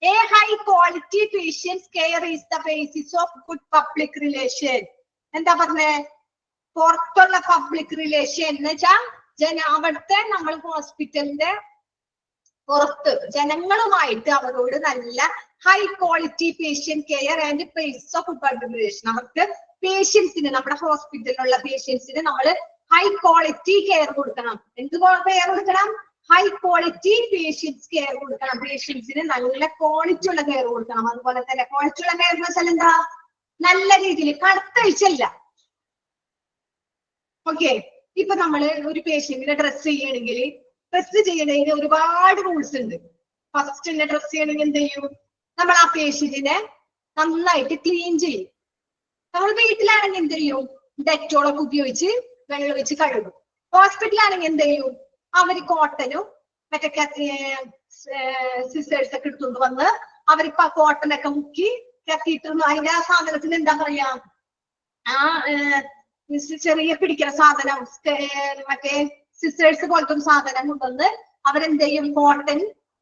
a high quality patients care is the basis of good public relation. എന്താ പറഞ്ഞേ, പുറത്തുള്ള പബ്ലിക് റിലേഷൻ എന്ന് വെച്ചാൽ അവിടുത്തെ നമ്മൾ ഹോസ്പിറ്റലിന്റെ പുറത്ത് ജനങ്ങളുമായിട്ട് അവരോട് നല്ല high quality patient care and basis of good public relation. അവർക്ക് പേഷ്യൻസിന്, നമ്മുടെ ഹോസ്പിറ്റലിലുള്ള പേഷ്യൻസിന് നമ്മൾ ഹൈ ക്വാളിറ്റി കെയർ കൊടുക്കണം. എന്ത് കെയർ കൊടുക്കണം, ഹൈ ക്വാളിറ്റി പേഷ്യൻസ് കെയർ കൊടുക്കണം. പേഷ്യൻസിന് നല്ല ക്വാളിറ്റി ഉള്ള കെയർ കൊടുക്കണം. അതുപോലെ തന്നെ ക്വാളിറ്റി ഉള്ള കെയർ എന്ന് വെച്ചാൽ എന്താ, നല്ല രീതിയിൽ കടത്തഴിച്ചല്ല. ഓക്കെ, ഇപ്പൊ നമ്മള് ഒരു പേഷ്യന്റിനെ ഡ്രസ് ചെയ്യണമെങ്കിൽ ഡ്രസ് ചെയ്യണതിന് ഒരുപാട് റൂൾസ് ഉണ്ട്. ഫസ്റ്റ് തന്നെ ഡ്രസ് ചെയ്യണമെങ്കിൽ എന്ത് ചെയ്യും, നമ്മൾ ആ പേഷ്യന്റിനെ നന്നായിട്ട് ക്ലീൻ ചെയ്യും. നമ്മൾ വീട്ടിലാണെങ്കിൽ എന്ത് ചെയ്യും, ഡെറ്റോളൊക്കെ ഉപയോഗിച്ച് വെള്ളം ഒഴിച്ച് കഴുകും. ഹോസ്പിറ്റലാണെങ്കിൽ എന്ത് ചെയ്യും, അവര് കോട്ടനും മറ്റേ സിസേഴ്സ് ഒക്കെ എടുത്തുകൊണ്ട് വന്ന് അവരിപ്പോ കോട്ടനൊക്കെ മുക്കി കത്തിയിട്ട് അതിന്റെ ആ സാധനത്തിന് എന്താ പറയാ, ആ ചെറിയ പിടിക്കുന്ന സാധനം, മറ്റേ സിസേഴ്സ് പോലത്തെ ഒരു സാധനം കൊണ്ടുവന്ന് അവരെന്ത് ചെയ്യും, കോട്ടൺ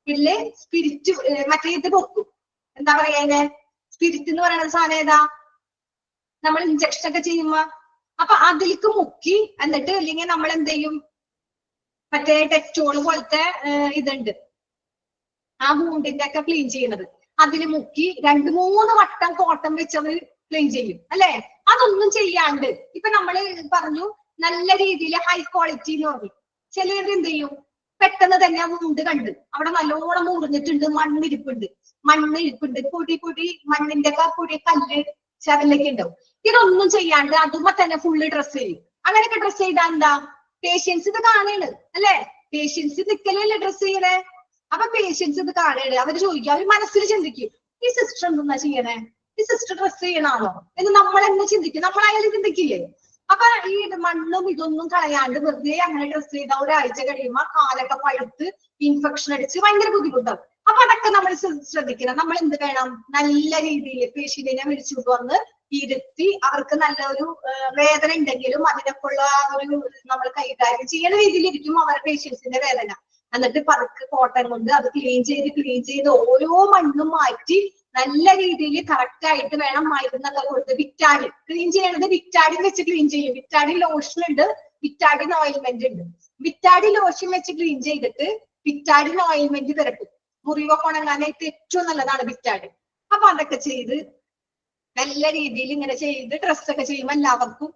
ഇതില് സ്പിരിറ്റ് മറ്റേ ഇത് പൊക്കും. എന്താ പറയാ അതിനെ, സ്പിരിറ്റ് എന്ന് പറയുന്ന സാധനം ഏതാ, നമ്മൾ ഇഞ്ചക്ഷൻ ഒക്കെ ചെയ്യുമ്പോ അപ്പൊ അതിലേക്ക് മുക്കി, എന്നിട്ട് അല്ലെങ്കിൽ നമ്മൾ എന്ത് ചെയ്യും, മറ്റേ ഡെറ്റോൾ പോലത്തെ ഇതുണ്ട് ആ വൂണ്ടിന്റെ ഒക്കെ ക്ലീൻ ചെയ്യുന്നത്, അതിന് മുക്കി 2-3 വട്ടം കോട്ടൺ വെച്ചവർ ക്ലീൻ ചെയ്യും അല്ലെ. അതൊന്നും ചെയ്യാണ്ട് ഇപ്പൊ നമ്മള് പറഞ്ഞു നല്ല രീതിയിൽ ഹൈ ക്വാളിറ്റി എന്ന് പറഞ്ഞു, ചിലർ എന്ത് ചെയ്യും, പെട്ടെന്ന് തന്നെ ആ വൂണ്ട് കണ്ട് അവിടെ നല്ലോണം മുറിഞ്ഞിട്ടുണ്ട്, മണ്ണിരിപ്പുണ്ട്, പൊടി മണ്ണിന്റെ ഒക്കെ പൊടി കല്ല് ചരലൊക്കെ ഉണ്ടാവും. ഇതൊന്നും ചെയ്യാണ്ട് അതുമ്പോ തന്നെ ഫുള്ള് ഡ്രസ് ചെയ്യും. അങ്ങനെയൊക്കെ ഡ്രസ് ചെയ്താൽ എന്താ, പേഷ്യൻസ് ഇത് കാണാണ് അല്ലെ, പേഷ്യൻസ് നിക്കലല്ലേ ഡ്രസ് ചെയ്യണേ. അപ്പൊ പേഷ്യൻസ് ഇത് കാണാണ്, അവര് ചോദിക്കും, അവര് മനസ്സിൽ ചിന്തിക്കും, ഈ സിസ്റ്റർ എന്തെന്നാ ചെയ്യണേ, ഈ സിസ്റ്റർ ഡ്രസ് ചെയ്യണാണോ എന്ന് നമ്മൾ എന്നെ ചിന്തിക്കും, നമ്മളായാലും ചിന്തിക്കില്ലേ. അപ്പൊ ഈ മണ്ണും ഇതൊന്നും കളയാണ്ട് വെറുതെ അങ്ങനെ ഡ്രസ് ചെയ്ത ഒരാഴ്ച കഴിയുമ്പോ കാലൊക്കെ പഴുത്ത് ഇൻഫെക്ഷൻ അടിച്ച് ഭയങ്കര ബുദ്ധിമുട്ടാവും. അപ്പൊ അതൊക്കെ നമ്മൾ ശ്രദ്ധിക്കണം. നമ്മൾ എന്ത് വേണം, നല്ല രീതിയിൽ പേഷ്യന്റിനെ വിളിച്ചുകൊണ്ട് വന്ന് ഇരുത്തി അവർക്ക് നല്ലൊരു വേദന ഉണ്ടെങ്കിലും അതിനൊക്കെ ഉള്ള ഒരു നമ്മൾ കൈകാര്യം ചെയ്യുന്ന രീതിയിൽ ഇരിക്കും അവരുടെ പേഷ്യൻസിന്റെ വേദന. എന്നിട്ട് പതുക്കെ കോട്ടൺ കൊണ്ട് അത് ക്ലീൻ ചെയ്ത് ഓരോ മണ്ണും മാറ്റി നല്ല രീതിയിൽ കറക്റ്റ് ആയിട്ട് വേണം മരുന്നൊക്കെ കൊടുത്ത്. വിറ്റാഡിൻ ക്ലീൻ ചെയ്യണത് വിറ്റാഡിൻ വെച്ച് ക്ലീൻ ചെയ്യും. വിറ്റാഡിൻ ലോഷൻ ഉണ്ട്, വിറ്റാഡിൻ ഓയിൽമെന്റ് ഉണ്ട്. വിറ്റാഡിൻ ലോഷൻ വെച്ച് ക്ലീൻ ചെയ്തിട്ട് വിറ്റാഡിൻ ഓയിൽമെന്റ് തിരട്ടും. മുറിവൊക്കെ ഉണങ്ങാനായിട്ട് ഏറ്റവും നല്ലതാണ് വിറ്റാഡിൻ. അപ്പൊ അതൊക്കെ ചെയ്ത് നല്ല രീതിയിൽ ഇങ്ങനെ ചെയ്ത് ഡ്രസ്സൊക്കെ ചെയ്യുമ്പോൾ എല്ലാവർക്കും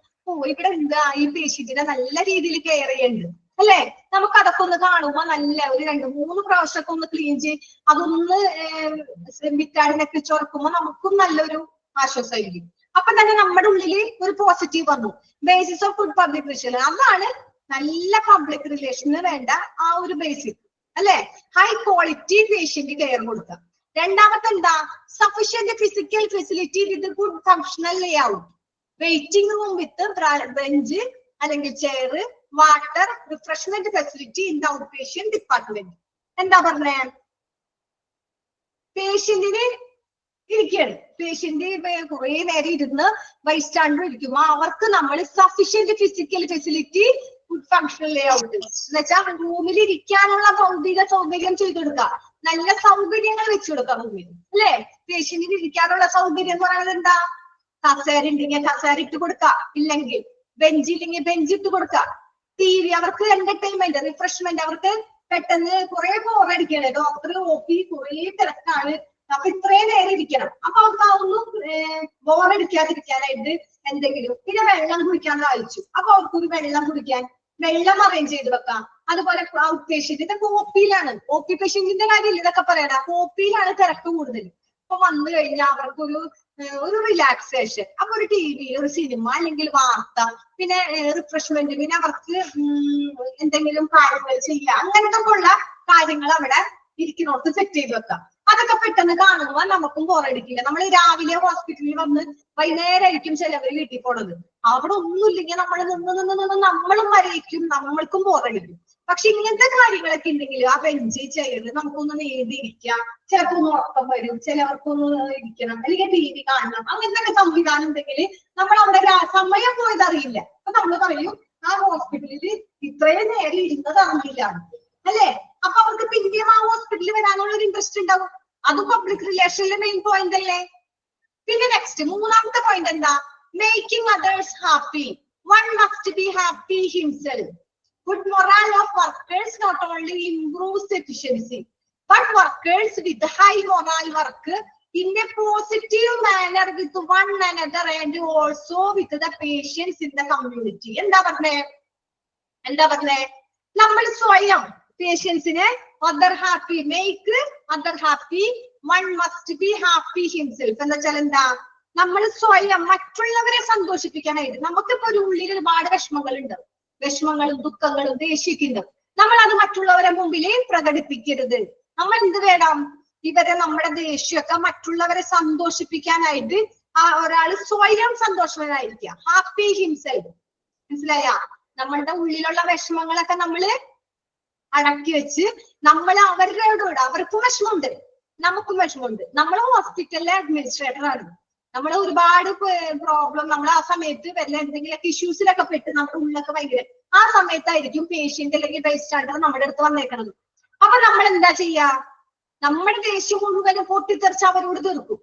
ഇവിടെ എന്താ ഈ പേഷ്യന്റിനെ നല്ല രീതിയിൽ കെയർ ചെയ്യുന്നുണ്ട് അല്ലെ. നമുക്ക് അതൊക്കെ ഒന്ന് കാണുമ്പോ നല്ല ഒരു 2-3 പ്രാവശ്യമൊക്കെ ഒന്ന് ക്ലീൻ ചെയ്ത് അതൊന്ന് വിറ്റാഡിനൊക്കെ ചുരക്കുമ്പോ നമുക്കും നല്ലൊരു ആശ്വാസമായിരിക്കും. അപ്പൊ തന്നെ നമ്മുടെ ഉള്ളിൽ ഒരു പോസിറ്റീവ് വന്നു. Basis of good public relation, അതാണ് നല്ല പബ്ലിക് റിലേഷന് വേണ്ട ആ ഒരു ബേസിക് അല്ലെ. ഹൈ ക്വാളിറ്റി പേഷ്യന്റ് കെയർ കൊടുക്കുക. രണ്ടാമത്തെ എന്താ, sufficient physical facility with good functional layout. Waiting room with bench അല്ലെങ്കിൽ chair, water, refreshment facility in the out patient department. എന്താ പറഞ്ഞേ, പേഷ്യന്റിന് ഇരിക്കുകയാണ്, പേഷ്യന്റ് കുറെ നേരം ഇരുന്ന് ബൈസ്റ്റാൻഡർ ഇരിക്കുമ്പോ അവർക്ക് നമ്മൾ sufficient physical facility good functional ലേ ഔട്ട് എന്ന് വെച്ചാൽ റൂമിൽ ഇരിക്കാനുള്ള ഭൗതിക സൗകര്യം ചെയ്തു കൊടുക്കുക, നല്ല സൗകര്യങ്ങൾ വെച്ചു കൊടുക്കാം റൂമിൽ അല്ലെ. പേഷ്യന്റിന് ഇരിക്കാനുള്ള സൗകര്യം എന്ന് പറയുന്നത് എന്താ, കസേര ഉണ്ടെങ്കിൽ കസേര ഇട്ട് കൊടുക്കുക, ഇല്ലെങ്കിൽ ബെഞ്ച് ഇല്ലെങ്കിൽ ബെഞ്ച് ഇട്ട് കൊടുക്കുക. TV അവർക്ക് എന്റർടൈൻമെന്റ് റിഫ്രഷ്മെന്റ്, അവർക്ക് പെട്ടെന്ന് കുറെ ബോറടിക്കണേ, ഡോക്ടർ OP കുറെ തിരക്കാണ്, അപ്പൊ ഇത്രയും നേരം ഇരിക്കണം. അപ്പൊ അവർക്ക് അതൊന്നും ബോറടിക്കാതിരിക്കാനായിട്ട് എന്തെങ്കിലും, പിന്നെ വെള്ളം കുടിക്കാൻ വായിച്ചു, അപ്പൊ അവർക്കൊരു വെള്ളം കുടിക്കാൻ വെള്ളം അറേഞ്ച് ചെയ്ത് വെക്കാം. അതുപോലെ ഔട്ട് പേഷ്യന്റ്. ഇതൊക്കെ OP-യിലാണ്. OP പേഷ്യന്റിന്റെ കാര്യമില്ല ഇതൊക്കെ പറയണ. OP-യിലാണ് തിരക്ക് കൂടുതൽ. അപ്പൊ വന്നു കഴിഞ്ഞാൽ അവർക്കൊരു റിലാക്സേഷൻ, അപ്പൊ ഒരു TV, ഒരു സിനിമ, അല്ലെങ്കിൽ വാർത്ത, പിന്നെ റിഫ്രഷ്മെന്റ്, പിന്നെ അവർക്ക് എന്തെങ്കിലും കാര്യങ്ങൾ ചെയ്യാം, അങ്ങനത്തെ ഉള്ള കാര്യങ്ങൾ അവിടെ ഇരിക്കുന്നവർക്ക് സെറ്റ് ചെയ്ത് വെക്കാം. അതൊക്കെ പെട്ടെന്ന് കാണുമ്പോൾ നമുക്കും ബോറടിക്കില്ല. നമ്മൾ രാവിലെ ഹോസ്പിറ്റലിൽ വന്ന് വൈകുന്നേരമായിരിക്കും ചിലവർ വീട്ടിൽ പോണത്. അവിടെ ഒന്നുമില്ലെങ്കിൽ നമ്മൾ നിന്ന് നമ്മളും വരയ്ക്കും, നമ്മൾക്കും ബോറടിക്കും. പക്ഷെ ഇങ്ങനത്തെ കാര്യങ്ങളൊക്കെ ഉണ്ടെങ്കിൽ ആ ബെഞ്ച് ചെയർ നമുക്കൊന്ന് നീണ്ടിരിക്കാം, ചിലപ്പോൾ ഒന്ന് ഉറക്കം വരും, ചിലവർക്കൊന്ന് ഇരിക്കണം, അല്ലെങ്കിൽ TV കാണണം, അങ്ങനത്തെ സംവിധാനം ഉണ്ടെങ്കിൽ നമ്മൾ അവിടെ സമയം പോയത് അറിയില്ല. അപ്പൊ നമ്മൾ പറയും ആ ഹോസ്പിറ്റലിൽ ഇത്രയും നേരം ഇരുന്നത് അറിയില്ല അല്ലെ. അപ്പൊ അവർക്ക് പിന്നെയും ആ ഹോസ്പിറ്റലിൽ വരാനുള്ള ഒരു ഇൻട്രസ്റ്റ് ഉണ്ടാവും. അത് പബ്ലിക് റിലേഷനിലെ മെയിൻ പോയിന്റ് അല്ലേ. പിന്നെ നെക്സ്റ്റ് മൂന്നാമത്തെ പോയിന്റ് എന്താ? Making others happy. One must be happy himself. Good morale of workers not only improves efficiency, but workers with high morale work in a positive manner with one another and also with the patients in the community. എന്താ പറഞ്ഞേ? നമ്മൾ സ്വയം പേഷ്യൻസിനെ other happy, make other happy, one must be happy himself. എന്ന് വെച്ചാൽ എന്താ? നമ്മൾ സ്വയം മറ്റുള്ളവരെ സന്തോഷിപ്പിക്കാനായിട്ട്, നമുക്കിപ്പോ ഒരു ഉള്ളിൽ ഒരുപാട് വിഷമങ്ങളും ദുഃഖങ്ങളും ദേഷ്യക്കുണ്ട്. നമ്മൾ അത് മറ്റുള്ളവരെ മുമ്പിൽ പ്രകടിപ്പിക്കരുത്. നമ്മൾ എന്ത് വേണം? നമ്മുടെ ദേഷ്യമൊക്കെ മറ്റുള്ളവരെ സന്തോഷിപ്പിക്കാനായിട്ട് ഒരാൾ സ്വയം സന്തോഷവാനായിരിക്കുക. Happy himself. മനസ്സിലായ? നമ്മളുടെ ഉള്ളിലുള്ള വിഷമങ്ങളൊക്കെ നമ്മള് അടക്കി വെച്ച് നമ്മൾ അവരോട്, അവർക്കും വിഷമമുണ്ട്, നമുക്കും വിഷമമുണ്ട്. നമ്മൾ ഹോസ്പിറ്റലിലെ അഡ്മിനിസ്ട്രേറ്റർ ആണ്. നമ്മൾ ഒരുപാട് പ്രോബ്ലം, നമ്മൾ ആ സമയത്ത് വല്ല എന്തെങ്കിലുമൊക്കെ ഇഷ്യൂസിലൊക്കെ പെട്ട് നമ്മുടെ ഉള്ളിലൊക്കെ ഭയങ്കര, ആ സമയത്തായിരിക്കും പേഷ്യന്റ് അല്ലെങ്കിൽ ബൈസ്റ്റാൻഡർ നമ്മുടെ അടുത്ത് വന്നേക്കണത്. അപ്പൊ നമ്മൾ എന്താ ചെയ്യാ? നമ്മുടെ ദേഷ്യം മുഴുവനും പൊട്ടിത്തെറിച്ച് അവരോട് തീർക്കും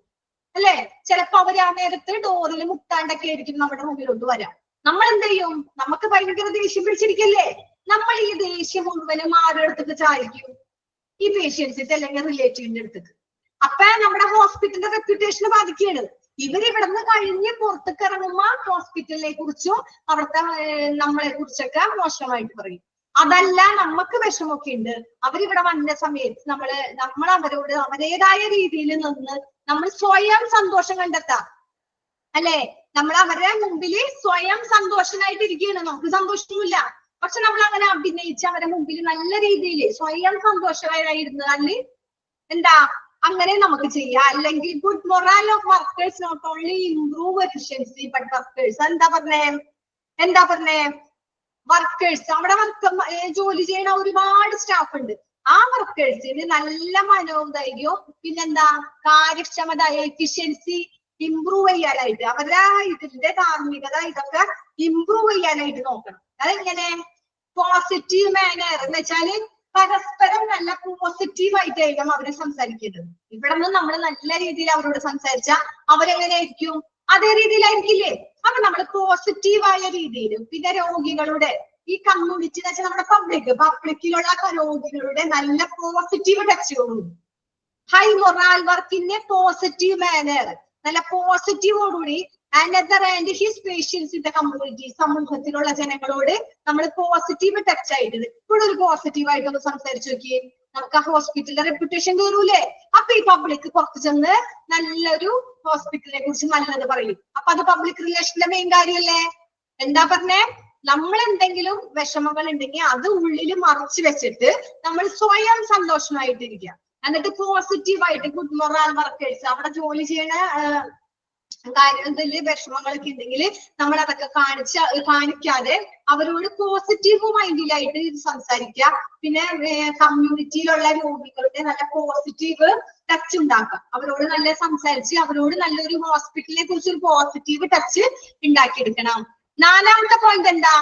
അല്ലെ. ചിലപ്പോ അവർ ആ നേരത്ത് ഡോറിൽ മുട്ടാണ്ടൊക്കെ ആയിരിക്കും നമ്മുടെ മുമ്പിലോട്ട് വരാം. നമ്മൾ എന്ത് ചെയ്യും? നമുക്ക് ഭയങ്കര ദേഷ്യം പിടിച്ചിരിക്കല്ലേ, നമ്മൾ ഈ ദേഷ്യം മുഴുവനും ആരുടെ അടുത്തേക്ക് ചാരിക്കും? ഈ പേഷ്യൻസിന്റെ അല്ലെങ്കിൽ റിലേറ്റീവിന്റെ അടുത്തേക്ക്. അപ്പൊ നമ്മുടെ ഹോസ്പിറ്റലിന്റെ റെപ്യൂട്ടേഷനെ ബാധിക്കുകയാണ്. ഇവരിവിടെ നിന്ന് കഴിഞ്ഞ് പുറത്തേക്ക് ഇറങ്ങുമ്പോ ഹോസ്പിറ്റലിനെ കുറിച്ചും അവിടുത്തെ നമ്മളെ കുറിച്ചൊക്കെ മോശമായിട്ട് പറയും. അതല്ല, നമുക്ക് വിഷമൊക്കെ ഉണ്ട്, അവരിവിടെ വന്ന സമയത്ത് നമ്മൾ അവരോട് അവരുടേതായ രീതിയിൽ നിന്ന് നമ്മൾ സ്വയം സന്തോഷം കണ്ടെത്താം അല്ലെ. നമ്മൾ അവരുടെ മുമ്പിൽ സ്വയം സന്തോഷനായിട്ടിരിക്കുകയാണ്, നമുക്ക് സന്തോഷമില്ല. പക്ഷെ നമ്മൾ അങ്ങനെ അഭിനയിച്ച് അവരുടെ മുമ്പിൽ നല്ല രീതിയിൽ സ്വയം സന്തോഷമായിരുന്നാൽ എന്താ, അങ്ങനെ നമുക്ക് ചെയ്യാം. അല്ലെങ്കിൽ good morale of workers not only improve efficiency but workers. എന്താ പറഞ്ഞേ? വർക്കേഴ്സ്, അവിടെ ജോലി ചെയ്യുന്ന ഒരുപാട് സ്റ്റാഫ് ഉണ്ട്. ആ വർക്കേഴ്സിന് നല്ല മനോധൈര്യവും പിന്നെന്താ കാര്യക്ഷമത, എഫിഷ്യൻസി ഇംപ്രൂവ് ചെയ്യാനായിട്ട്, അവരുടെ ഇതിന്റെ ധാർമ്മികത ഇതൊക്കെ ഇംപ്രൂവ് ചെയ്യാനായിട്ട് നോക്കണം. അതെങ്ങനെ? പോസിറ്റീവ് മാനർ എന്ന് വെച്ചാല് പരസ്പരം നല്ല പോസിറ്റീവായിട്ടായിരിക്കും അവര് സംസാരിക്കേണ്ടത്. ഇവിടെ നിന്ന് നമ്മൾ നല്ല രീതിയിൽ അവരോട് സംസാരിച്ചാൽ അവരെങ്ങനെയായിരിക്കും? അതേ രീതിയിലായിരിക്കില്ലേ. അപ്പൊ നമ്മൾ പോസിറ്റീവായ രീതിയിലും, പിന്നെ രോഗികളുടെ ഈ കമ്മ്യൂണിറ്റി എന്ന് വെച്ചാൽ നമ്മുടെ പബ്ലിക്കിലുള്ള രോഗികളുടെ നല്ല പോസിറ്റീവ് ടച്ചുകളും, ഹൈ മൊറാൽ വർക്കിന്റെ പോസിറ്റീവ് മാനർ, നല്ല പോസിറ്റീവോടുകൂടി another and his patients in the community, സമൂഹത്തിലുള്ള ജനങ്ങളോട് നമ്മൾ പോസിറ്റീവ് ടച്ച് ആയിട്ട് ഇവിടെ ഒരു പോസിറ്റീവ് ആയിട്ടൊന്ന് സംസാരിച്ചു നോക്കിയേ, നമുക്ക് ആ ഹോസ്പിറ്റലിന്റെ റെപ്യൂട്ടേഷൻ കയറൂലേ. അപ്പൊ ഈ പബ്ലിക് പുറത്തു ചെന്ന് നല്ലൊരു ഹോസ്പിറ്റലിനെ കുറിച്ച് നല്ലത് പറയും. അപ്പൊ അത് പബ്ലിക് റിലേഷന്റെ മെയിൻ കാര്യമല്ലേ. എന്താ പറഞ്ഞേ? നമ്മൾ എന്തെങ്കിലും വിഷമങ്ങൾ ഉണ്ടെങ്കിൽ അത് ഉള്ളിൽ മറച്ചു വെച്ചിട്ട് നമ്മൾ സ്വയം സന്തോഷമായിട്ടിരിക്കുക. എന്നിട്ട് പോസിറ്റീവായിട്ട് ഗുഡ് മൊറാൽ വർക്കേഴ്സ്, അവിടെ ജോലി ചെയ്യണ കാര്യത്തിൽ വിഷമങ്ങളൊക്കെ ഉണ്ടെങ്കിൽ നമ്മൾ അതൊക്കെ കാണിക്കാതെ അവരോട് പോസിറ്റീവ് മൈൻഡിലായിട്ട് സംസാരിക്കുക. പിന്നെ കമ്മ്യൂണിറ്റിയിലുള്ള രോഗികളുടെ നല്ല പോസിറ്റീവ് ടച്ച് ഉണ്ടാക്കുക, അവരോട് നല്ല സംസാരിച്ച് അവരോട് നല്ലൊരു ഹോസ്പിറ്റലിനെ കുറിച്ച് ഒരു പോസിറ്റീവ് ടച്ച് ഉണ്ടാക്കിയെടുക്കണം. നാലാമത്തെ പോയിന്റ് എന്താ?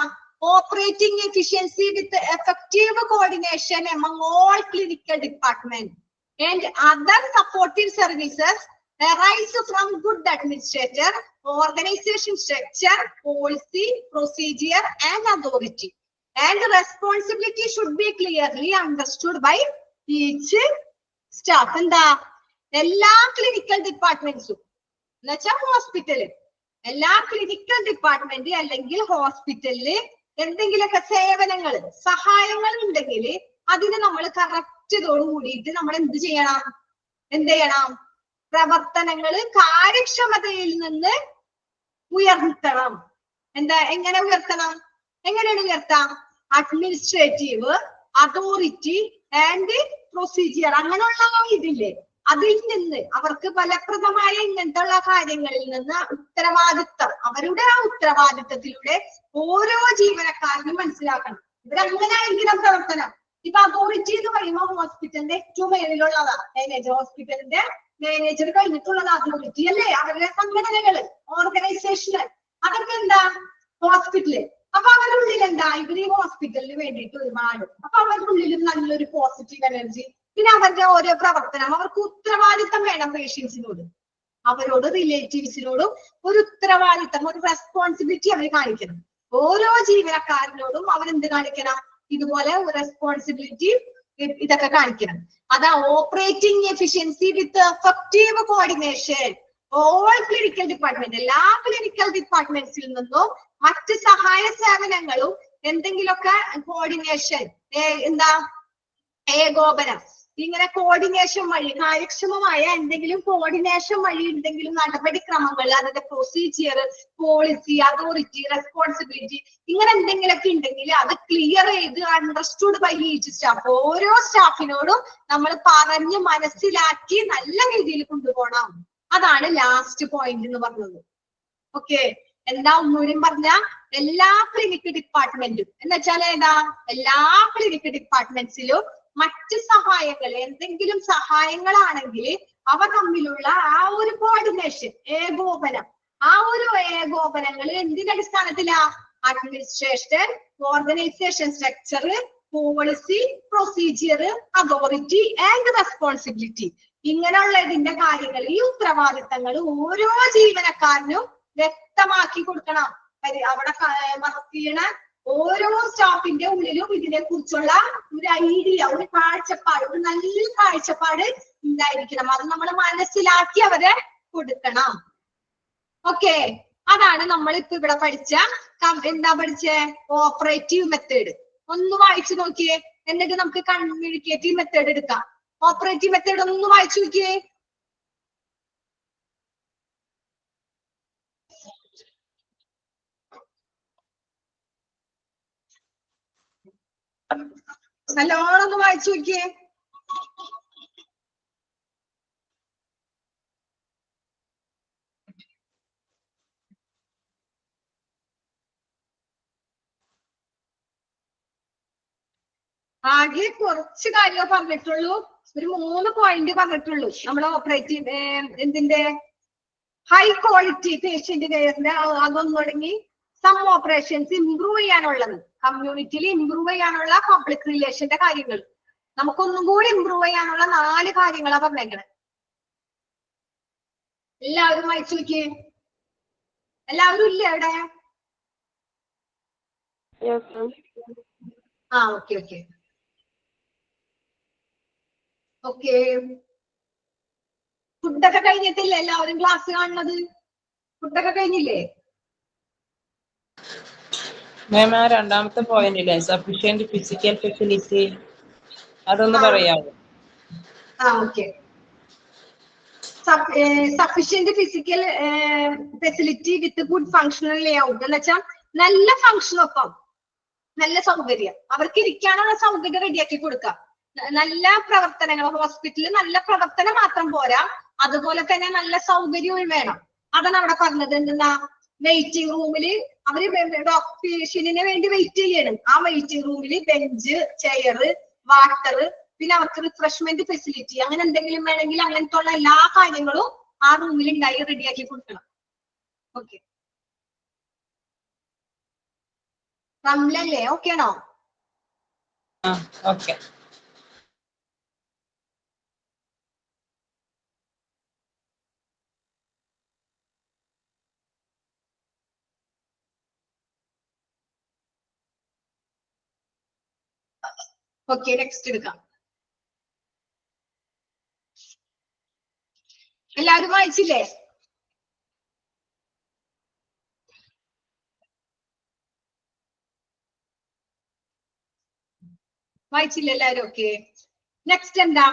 Operating efficiency with effective coordination among all clinical department and other supportive services arise from good administrator, organization structure, policy, procedure and authority, and responsibility should be clearly understood by each staff. എന്താ? എല്ലാ ക്ലിനിക്കൽ ഡിപ്പാർട്ട്മെന്റ്സും എന്നുവെച്ചാൽ ഹോസ്പിറ്റല്, എല്ലാ ക്ലിനിക്കൽ ഡിപ്പാർട്ട്മെന്റ് അല്ലെങ്കിൽ ഹോസ്പിറ്റലില് എന്തെങ്കിലുമൊക്കെ സേവനങ്ങൾ സഹായങ്ങൾ ഉണ്ടെങ്കിൽ അതിന് നമ്മൾ കറക്റ്റതോട് കൂടിയിട്ട് നമ്മൾ എന്ത് ചെയ്യണം പ്രവർത്തനങ്ങൾ കാര്യക്ഷമതയിൽ നിന്ന് ഉയർത്തണം. എങ്ങനെ ഉയർത്തണം? എങ്ങനെയാണ് ഉയർത്താം? അഡ്മിനിസ്ട്രേറ്റീവ് അതോറിറ്റി ആൻഡ് പ്രൊസീജിയർ അങ്ങനെയുള്ള ഇതില്ലേ, അതിൽ നിന്ന് അവർക്ക് ഫലപ്രദമായ ഇങ്ങനത്തെ ഉള്ള കാര്യങ്ങളിൽ നിന്ന് ഉത്തരവാദിത്തം, അവരുടെ ആ ഉത്തരവാദിത്തത്തിലൂടെ ഓരോ ജീവനക്കാരനും മനസ്സിലാക്കണം ഇവരങ്ങനെ ആയിരിക്കണം പ്രവർത്തനം. ഇപ്പൊ അതോറിറ്റി എന്ന് പറയുമ്പോൾ ഹോസ്പിറ്റലിന്റെ ഏറ്റവും മേലിലുള്ളതാണ് മാനേജർ, ഹോസ്പിറ്റലിന്റെ മാനേജർ കഴിഞ്ഞിട്ടുള്ളത് അതോറിറ്റി അല്ലേ? അവരുടെ സംഘടനകള്, ഓർഗനൈസേഷന്, അതൊക്കെ എന്താ ഹോസ്പിറ്റല്. അപ്പൊ അവരുടെ ഉള്ളിൽ എന്താ, ഇവര് ഈ ഹോസ്പിറ്റലിന് വേണ്ടിയിട്ട് ഒരുപാട്, അപ്പൊ അവരുടെ ഉള്ളിലും നല്ലൊരു പോസിറ്റീവ് എനർജി. പിന്നെ അവരുടെ ഓരോ പ്രവർത്തനം, അവർക്ക് ഉത്തരവാദിത്തം വേണം പേഷ്യൻസിനോട്, അവരോട് റിലേറ്റീവ്സിനോടും ഒരു ഉത്തരവാദിത്തം, ഒരു റെസ്പോൺസിബിലിറ്റി അവർ കാണിക്കണം. ഓരോ ജീവനക്കാരനോടും അവരെന്ത് കാണിക്കണം? ഇതുപോലെ റെസ്പോൺസിബിലിറ്റി ഇതൊക്കെ കാണിക്കണം. അതാ operating efficiency with effective coordination. All clinical department, എല്ലാ ക്ലിനിക്കൽ ഡിപ്പാർട്ട്മെന്റ്സിൽ നിന്നും മറ്റ് സഹായ സേവനങ്ങളും എന്തെങ്കിലുമൊക്കെ കോർഡിനേഷൻ, ഏകോപനം, ഇങ്ങനെ കോർഡിനേഷൻ വഴി, കാര്യക്ഷമമായ എന്തെങ്കിലും കോർഡിനേഷൻ വഴി എന്തെങ്കിലും നടപടിക്രമങ്ങൾ, അതിന്റെ പ്രൊസീജിയർ, പോളിസി, അതോറിറ്റി, റെസ്പോൺസിബിലിറ്റി, ഇങ്ങനെ എന്തെങ്കിലുമൊക്കെ ഉണ്ടെങ്കിൽ അത് ക്ലിയർ ചെയ്ത് അണ്ടർസ്റ്റുഡ് ബൈ ഈച്ച് സ്റ്റാഫ്, ഓരോ സ്റ്റാഫിനോടും നമ്മൾ പറഞ്ഞ് മനസ്സിലാക്കി നല്ല രീതിയിൽ കൊണ്ടുപോകണം. അതാണ് ലാസ്റ്റ് പോയിന്റ് എന്ന് പറഞ്ഞത്. ഓക്കെ, എന്താ ഒന്നുകൂടി പറഞ്ഞ, എല്ലാ ക്ലിനിക് ഡിപ്പാർട്ട്മെന്റും എന്ന് വെച്ചാൽ ഏതാ, എല്ലാ ക്ലിനിക് ഡിപ്പാർട്ട്മെന്റ്സിലും മറ്റ് സഹായങ്ങൾ, എന്തെങ്കിലും സഹായങ്ങളാണെങ്കിൽ അവ തമ്മിലുള്ള ആ ഒരു കോർഡിനേഷൻ, ഏകോപനം, ആ ഒരു ഏകോപനങ്ങൾ എന്തിന്റെ അടിസ്ഥാനത്തിലാ? Administration, organisation structure, policy, procedure, authority and responsibility, ഇങ്ങനെയുള്ള ഇതിന്റെ കാര്യങ്ങൾ, ഈ ഉത്തരവാദിത്തങ്ങൾ ഓരോ ജീവനക്കാരനും വ്യക്തമാക്കി കൊടുക്കണം. അവിടെ വർക്ക് ചെയ്യണ ഓരോ സ്റ്റാഫിന്റെ ഉള്ളിലും ഇതിനെ കുറിച്ചുള്ള ഒരു ഐഡിയ, ഒരു കാഴ്ചപ്പാട്, ഒരു നല്ല കാഴ്ചപ്പാട് ഉണ്ടായിരിക്കണം. അത് നമ്മൾ മനസ്സിലാക്കി അവരെ കൊടുക്കണം. ഓക്കെ, അതാണ് നമ്മളിപ്പോ ഇവിടെ പഠിച്ച, എന്താ പഠിച്ചേ? Operative method. ഒന്ന് വായിച്ചു നോക്കിയേ, എന്നിട്ട് നമുക്ക് കമ്മ്യൂണിക്കേറ്റീവ് മെത്തേഡ് എടുക്കാം. ഓപ്പറേറ്റീവ് മെത്തേഡ് ഒന്ന് വായിച്ചു നോക്കിയേ. നല്ലോണം ഒന്ന് വായിച്ചു നോക്കിയേ. ആകെ കുറച്ച് കാര്യമേ പറഞ്ഞിട്ടുള്ളൂ, ഒരു 3 പോയിന്റ് പറഞ്ഞിട്ടുള്ളൂ. നമ്മൾ ഓപ്പറേറ്റീവ് എന്തിന്റെ ഹൈ ക്വാളിറ്റി പേഷ്യന്റ് കെയറിന്റെ അതൊന്നും തുടങ്ങി സം ഓപ്പറേഷൻസ് ഇംപ്രൂവ് ചെയ്യാനുള്ളത്, കമ്മ്യൂണിറ്റിയിൽ ഇംപ്രൂവ് ചെയ്യാനുള്ള പബ്ലിക് റിലേഷന്റെ കാര്യങ്ങൾ, നമുക്കൊന്നും കൂടി ഇംപ്രൂവ് ചെയ്യാനുള്ള 4 കാര്യങ്ങളാണ് പറഞ്ഞേക്കണത്. എല്ലാവരും വായിച്ചു നോക്കിയേ. എല്ലാവരും ഇല്ലേ അവിടെ? Okay okay okay. ഫുഡൊക്കെ കഴിഞ്ഞിട്ടില്ലേ എല്ലാവരും ക്ലാസ് കാണുന്നത്? ഫുഡൊക്കെ കഴിഞ്ഞില്ലേ? മാം, ആ രണ്ടാമത്തെ പോയിന്റ് ഇല്ലേ, സഫിഷ്യന്റ് ഫിസിക്കൽ ഫെസിലിറ്റി, അതൊന്ന് പറയാമോ? Okay. Sufficient physical facility with good functional Leh out എന്ന് വെച്ചാൽ നല്ല ഫങ്ഷനൊപ്പം നല്ല സൗകര്യം, അവർക്ക് ഇരിക്കാനുള്ള സൗകര്യം റെഡിയാക്കി കൊടുക്കാം. നല്ല പ്രവർത്തനങ്ങൾ, ഹോസ്പിറ്റലിൽ നല്ല പ്രവർത്തനം മാത്രം പോരാ, അതുപോലെ തന്നെ നല്ല സൗകര്യവും വേണം. അതാണ് അവിടെ പറഞ്ഞത്. എന്താ, വെയിറ്റിംഗ് റൂമിൽ അവര് പേഷ്യന്റിന് വേണ്ടി വെയിറ്റ് ചെയ്യണം. ആ വെയിറ്റിംഗ് റൂമിൽ ബെഞ്ച്, ചെയർ, വാട്ടർ, പിന്നെ അവർക്ക് റിഫ്രഷ്മെന്റ് ഫെസിലിറ്റി, അങ്ങനെ എന്തെങ്കിലും വേണമെങ്കിൽ അങ്ങനത്തെ ഉള്ള എല്ലാ കാര്യങ്ങളും ആ റൂമിൽ ഉണ്ടായി റെഡിയാക്കി കൊടുക്കണം. ഓക്കെ, റംലല്ലേ? ഓക്കെ ആണോ? ഓക്കെ. ഓക്കെ, നെക്സ്റ്റ് എടുക്കാം. എല്ലാവരും വായിച്ചില്ലേ? വായിച്ചില്ല എല്ലാവരും? ഓക്കെ. നെക്സ്റ്റ് എന്താ?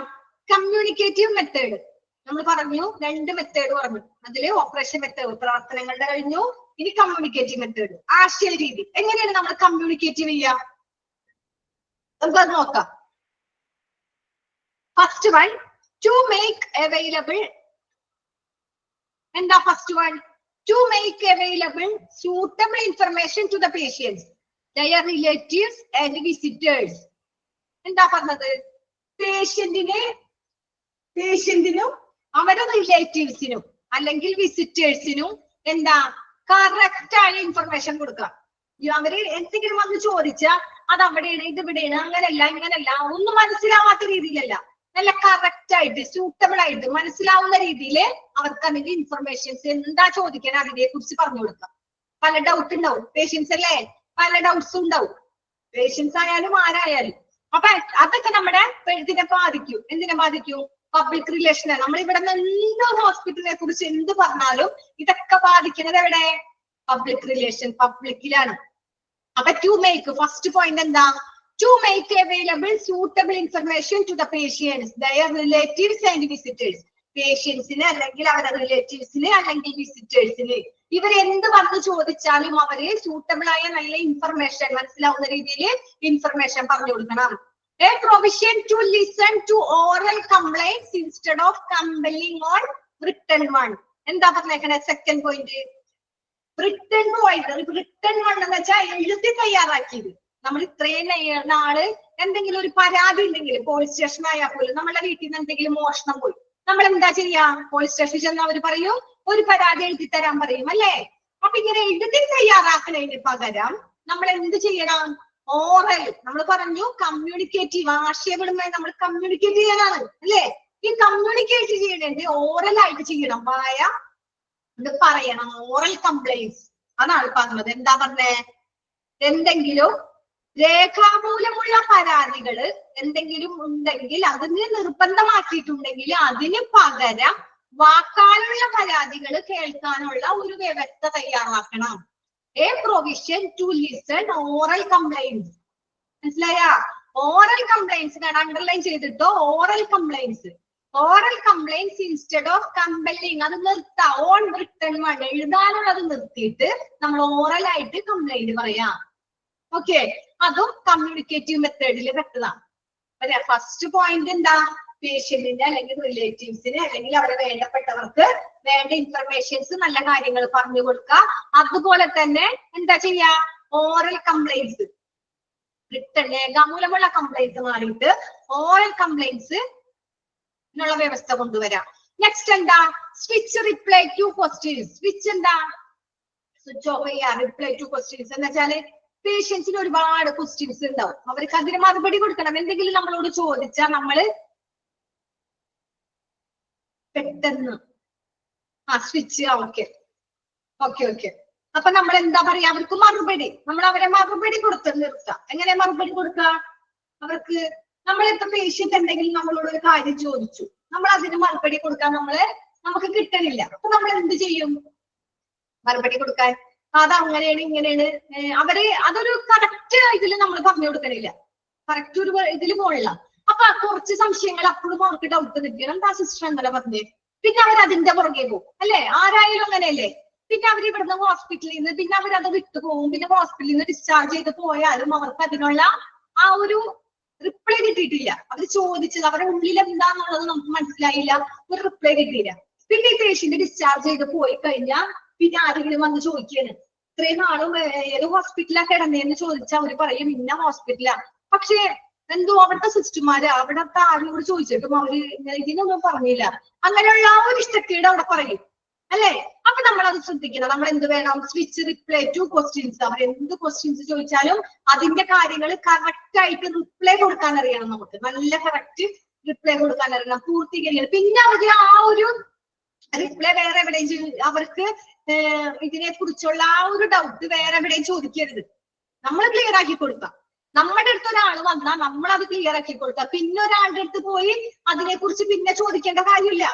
Communicative method. നമ്മൾ പറഞ്ഞു 2 മെത്തേഡ് പറഞ്ഞു. അതില് ഓപ്പറേഷൻ മെത്തേഡ് പ്രവർത്തനങ്ങളുടെ കഴിഞ്ഞു. ഇനി കമ്മ്യൂണിക്കേറ്റീവ് മെത്തേഡ് ആശയ രീതി. എങ്ങനെയാണ് നമ്മൾ കമ്മ്യൂണിക്കേറ്റീവ് ചെയ്യുക? നമുക്കത് നോക്കാം. First one, to make available. എന്താ first one? To make available suitable information to the patients, their relatives and visitors. എന്താ പറഞ്ഞത്? പേഷ്യന്റിനും അവരുടെ റിലേറ്റീവ്സിനും അല്ലെങ്കിൽ വിസിറ്റേഴ്സിനും എന്താ കറക്റ്റ് ആയ ഇൻഫർമേഷൻ കൊടുക്കുക. അവര് എന്തെങ്കിലും വന്ന് ചോദിച്ചാൽ അത് അവിടെയാണ് ഇത് ഇവിടെയാണ് അങ്ങനല്ല ഇങ്ങനല്ല ഒന്നും മനസ്സിലാവാത്ത രീതിയിലല്ല, നല്ല കറക്റ്റ് ആയിട്ട് സൂട്ടബിൾ ആയിട്ട് മനസ്സിലാവുന്ന രീതിയിൽ അവർക്ക് അതിന്റെ ഇൻഫർമേഷൻസ് എന്താ ചോദിക്കാൻ അതിനെ കുറിച്ച് പറഞ്ഞു കൊടുക്കാം. പല ഡൗട്ട് ഉണ്ടാവും, പേഷ്യൻസ് അല്ലേ, പല ഡൗട്ട്സും ഉണ്ടാവും, പേഷ്യൻസ് ആയാലും ആരായാലും. അപ്പൊ അതൊക്കെ നമ്മുടെ ഇതിനെ ബാധിക്കും. എന്തിനെ ബാധിക്കും? പബ്ലിക് റിലേഷനെ. നമ്മൾ ഇവിടെ നിന്ന് ഹോസ്പിറ്റലിനെ കുറിച്ച് എന്ത് പറഞ്ഞാലും ഇതൊക്കെ ബാധിക്കുന്നത് എവിടെ? പബ്ലിക് റിലേഷൻ, പബ്ലിക്കിലാണ്. അപ്പൊ ടു മേക്ക്, ഫസ്റ്റ് പോയിന്റ് എന്താ? To make available suitable information to the patients, their relatives and visitors. പേഷ്യൻസിന് അല്ലെങ്കിൽ അവരുടെ റിലേറ്റീവ്സിന് അല്ലെങ്കിൽ വിസിറ്റേഴ്സിന് ഇവരെന്ത് വന്ന് ചോദിച്ചാലും അവര് സൂട്ടബിൾ ആയ നല്ല ഇൻഫർമേഷൻ മനസ്സിലാവുന്ന രീതിയിൽ ഇൻഫർമേഷൻ പറഞ്ഞു കൊടുക്കണം. A provision to listen to oral complaints instead of compelling on written one. എന്താ പറഞ്ഞേക്കണേ? Second point written point. Written one എന്ന് വെച്ചാൽ എഴുതി തയ്യാറാക്കിയത്. നമ്മൾ ഇത്രയും നാള് എന്തെങ്കിലും ഒരു പരാതി ഉണ്ടെങ്കിൽ പോലീസ് സ്റ്റേഷൻ ആയാൽ പോലും നമ്മുടെ വീട്ടിൽ നിന്ന് എന്തെങ്കിലും മോഷണം പോയി നമ്മൾ എന്താ ചെയ്യാ? പോലീസ് സ്റ്റേഷനിൽ ചെന്ന് അവർ പറയും ഒരു പരാതി എഴുതി തരാൻ പറയും അല്ലേ? അപ്പൊ ഇങ്ങനെ എഴുതി തയ്യാറാക്കുന്നതിന് പകരം നമ്മൾ എന്ത് ചെയ്യണം? ഓറൽ. നമ്മൾ പറഞ്ഞു കമ്മ്യൂണിക്കേറ്റീവ്, ആശയവിനിമയം നമ്മൾ കമ്മ്യൂണിക്കേറ്റ് ചെയ്യാനാണ് അല്ലേ? ഈ കമ്മ്യൂണിക്കേറ്റ് ചെയ്യണത് ഓറൽ ആയിട്ട് ചെയ്യണം. ഇത് പറയണം. ഓറൽ കംപ്ലൈന്റ്സ് അതാണ് പറഞ്ഞത്. എന്താ പറഞ്ഞേ? എന്തെങ്കിലും രേഖാമൂലമുള്ള പരാതികള് എന്തെങ്കിലും ഉണ്ടെങ്കിൽ അതിന് നിർബന്ധമാക്കിയിട്ടുണ്ടെങ്കിൽ അതിന് പകരം വാക്കാലുള്ള പരാതികൾ കേൾക്കാനുള്ള ഒരു വ്യവസ്ഥ തയ്യാറാക്കണം. A provision to listen oral complaints. മനസ്സിലായ? ഓറൽ കംപ്ലൈൻസ് ഞാൻ അണ്ടർലൈൻ ചെയ്തിട്ടോ. Oral complaints, oral complaints instead of compelling. അത് നിർത്താം. ഓൺ റിട്ടേൺ വൺ എഴുതാനുള്ളത് നിർത്തിയിട്ട് നമ്മൾ ഓറൽ ആയിട്ട് കംപ്ലൈന്റ് പറയാം. ഓക്കെ, അതും കമ്മ്യൂണിക്കേറ്റീവ് മെത്തേഡിൽ പെട്ടതാണ്. ഫസ്റ്റ് പോയിന്റ് എന്താ? പേഷ്യന്റിന്റെ അല്ലെങ്കിൽ റിലേറ്റീവ്സിന് അല്ലെങ്കിൽ അവിടെ വേണ്ടപ്പെട്ടവർക്ക് വേണ്ട ഇൻഫർമേഷൻസ് നല്ല കാര്യങ്ങൾ പറഞ്ഞു കൊടുക്കുക. അതുപോലെ തന്നെ എന്താ ചെയ്യാ? ഓറൽ കംപ്ലൈന്റ്സ്, റിട്ടേൺ രേഖാമൂലമുള്ള കംപ്ലൈന്റ്സ് മാറിയിട്ട് ഓറൽ കംപ്ലൈന്റ്സ് നുള്ള വ്യവസ്ഥ കൊണ്ടുവരാം. നെക്സ്റ്റ് എന്താ? Switch reply to questions. Switch എന്താ? സ്വിച്ച് ഓഫ് ചെയ്യാ. റിപ്ലൈ ടു ക്വസ്റ്റ്യൻസ് എന്ന് വെച്ചാല് പേഷ്യൻസിന് ഒരുപാട് ക്വസ്റ്റ്യൻസ് ഉണ്ടാവും, അവർക്ക് അതിന് മറുപടി കൊടുക്കണം. എന്തെങ്കിലും നമ്മളോട് ചോദിച്ചാൽ നമ്മള് പെട്ടെന്ന് സ്വിച്ച് ഓക്കെ ഓക്കെ ഓക്കെ അപ്പൊ നമ്മൾ എന്താ പറയാ? അവർക്ക് മറുപടി, നമ്മൾ അവരെ മറുപടി കൊടുത്ത് നിർത്താം. എങ്ങനെ മറുപടി കൊടുക്കുക? അവർക്ക് നമ്മളിപ്പോ പേഷ്യന്റ് എന്തെങ്കിലും നമ്മളോട് ഒരു കാര്യം ചോദിച്ചു, നമ്മൾ അതിന് മറുപടി കൊടുക്കാൻ നമുക്ക് കിട്ടണില്ല. അപ്പൊ നമ്മൾ എന്ത് ചെയ്യും? മറുപടി കൊടുക്കാൻ അത് അങ്ങനെയാണ് ഇങ്ങനെയാണ് അതൊരു കറക്റ്റ് ഇതിൽ നമ്മൾ പറഞ്ഞു കൊടുക്കണില്ല, കറക്റ്റ് ഒരു ഇതിൽ പോണില്ല. അപ്പൊ കുറച്ച് സംശയങ്ങൾ അപ്പോഴും അവർക്ക് ഡൗട്ട് നിൽക്കണം. എന്താ സിസ്റ്റർ എന്നല്ല പറഞ്ഞേ, പിന്നെ അവർ അതിന്റെ പുറകെ പോകും അല്ലെ? ആരായാലും അങ്ങനെയല്ലേ? പിന്നെ അവർ ഇവിടുന്ന് ഹോസ്പിറ്റലിൽ നിന്ന് പിന്നെ അവരത് വിട്ടുപോകും. പിന്നെ ഹോസ്പിറ്റലിൽ നിന്ന് ഡിസ്ചാർജ് ചെയ്ത് പോയാലും അവർക്ക് അതിനുള്ള ആ ഒരു റിപ്ലൈ കിട്ടിയിട്ടില്ല. അവർ ചോദിച്ചത് അവരുടെ ഉള്ളിൽ എന്താന്നുള്ളത് നമുക്ക് മനസ്സിലായില്ല, ഒരു റിപ്ലൈ കിട്ടിയില്ല. പിന്നെ ഈ പേഷ്യന്റ് ഡിസ്ചാർജ് ചെയ്ത് പോയി കഴിഞ്ഞാൽ പിന്നെ ആരെങ്കിലും വന്ന് ചോദിക്കാണ് ഇത്രയും നാളും ഏത് ഹോസ്പിറ്റലാ കിടന്നേന്ന് ചോദിച്ചാൽ അവര് പറയും ഇന്ന ഹോസ്പിറ്റലാ. പക്ഷെ എന്തോ അവിടുത്തെ സിസ്റ്റർമാര് അവിടത്തെ ആരോട് ചോദിച്ചിട്ടും അവര് ഇതിനൊന്നും പറഞ്ഞില്ല. അങ്ങനെയുള്ള ആ ഒരു ഇഷ്ടക്കേട് അവിടെ പറയും അല്ലെ? അപ്പൊ നമ്മൾ അത് ശ്രദ്ധിക്കണം. നമ്മൾ എന്ത് വേണം? Switch reply to questions. അവർ എന്ത് ക്വസ്റ്റ്യൻസ് ചോദിച്ചാലും അതിന്റെ കാര്യങ്ങൾ കറക്റ്റ് ആയിട്ട് റിപ്ലൈ കൊടുക്കാൻ അറിയണം. നമുക്ക് നല്ല കറക്റ്റ് റിപ്ലൈ കൊടുക്കാൻ അറിയണം, പൂർത്തീകരിക്കണം. പിന്നെ അവര് ആ ഒരു റിപ്ലൈ വേറെ എവിടെയും അവർക്ക് ഇതിനെ കുറിച്ചുള്ള ആ ഒരു ഡൗട്ട് വേറെ എവിടെയും ചോദിക്കരുത്. നമ്മൾ ക്ലിയർ ആക്കി കൊടുക്കാം. നമ്മുടെ അടുത്ത് ഒരാൾ വന്നാൽ നമ്മൾ അത് ക്ലിയർ ആക്കി കൊടുക്കാം. പിന്നെ ഒരാളുടെ അടുത്ത് പോയി അതിനെ കുറിച്ച് പിന്നെ ചോദിക്കേണ്ട കാര്യമില്ല.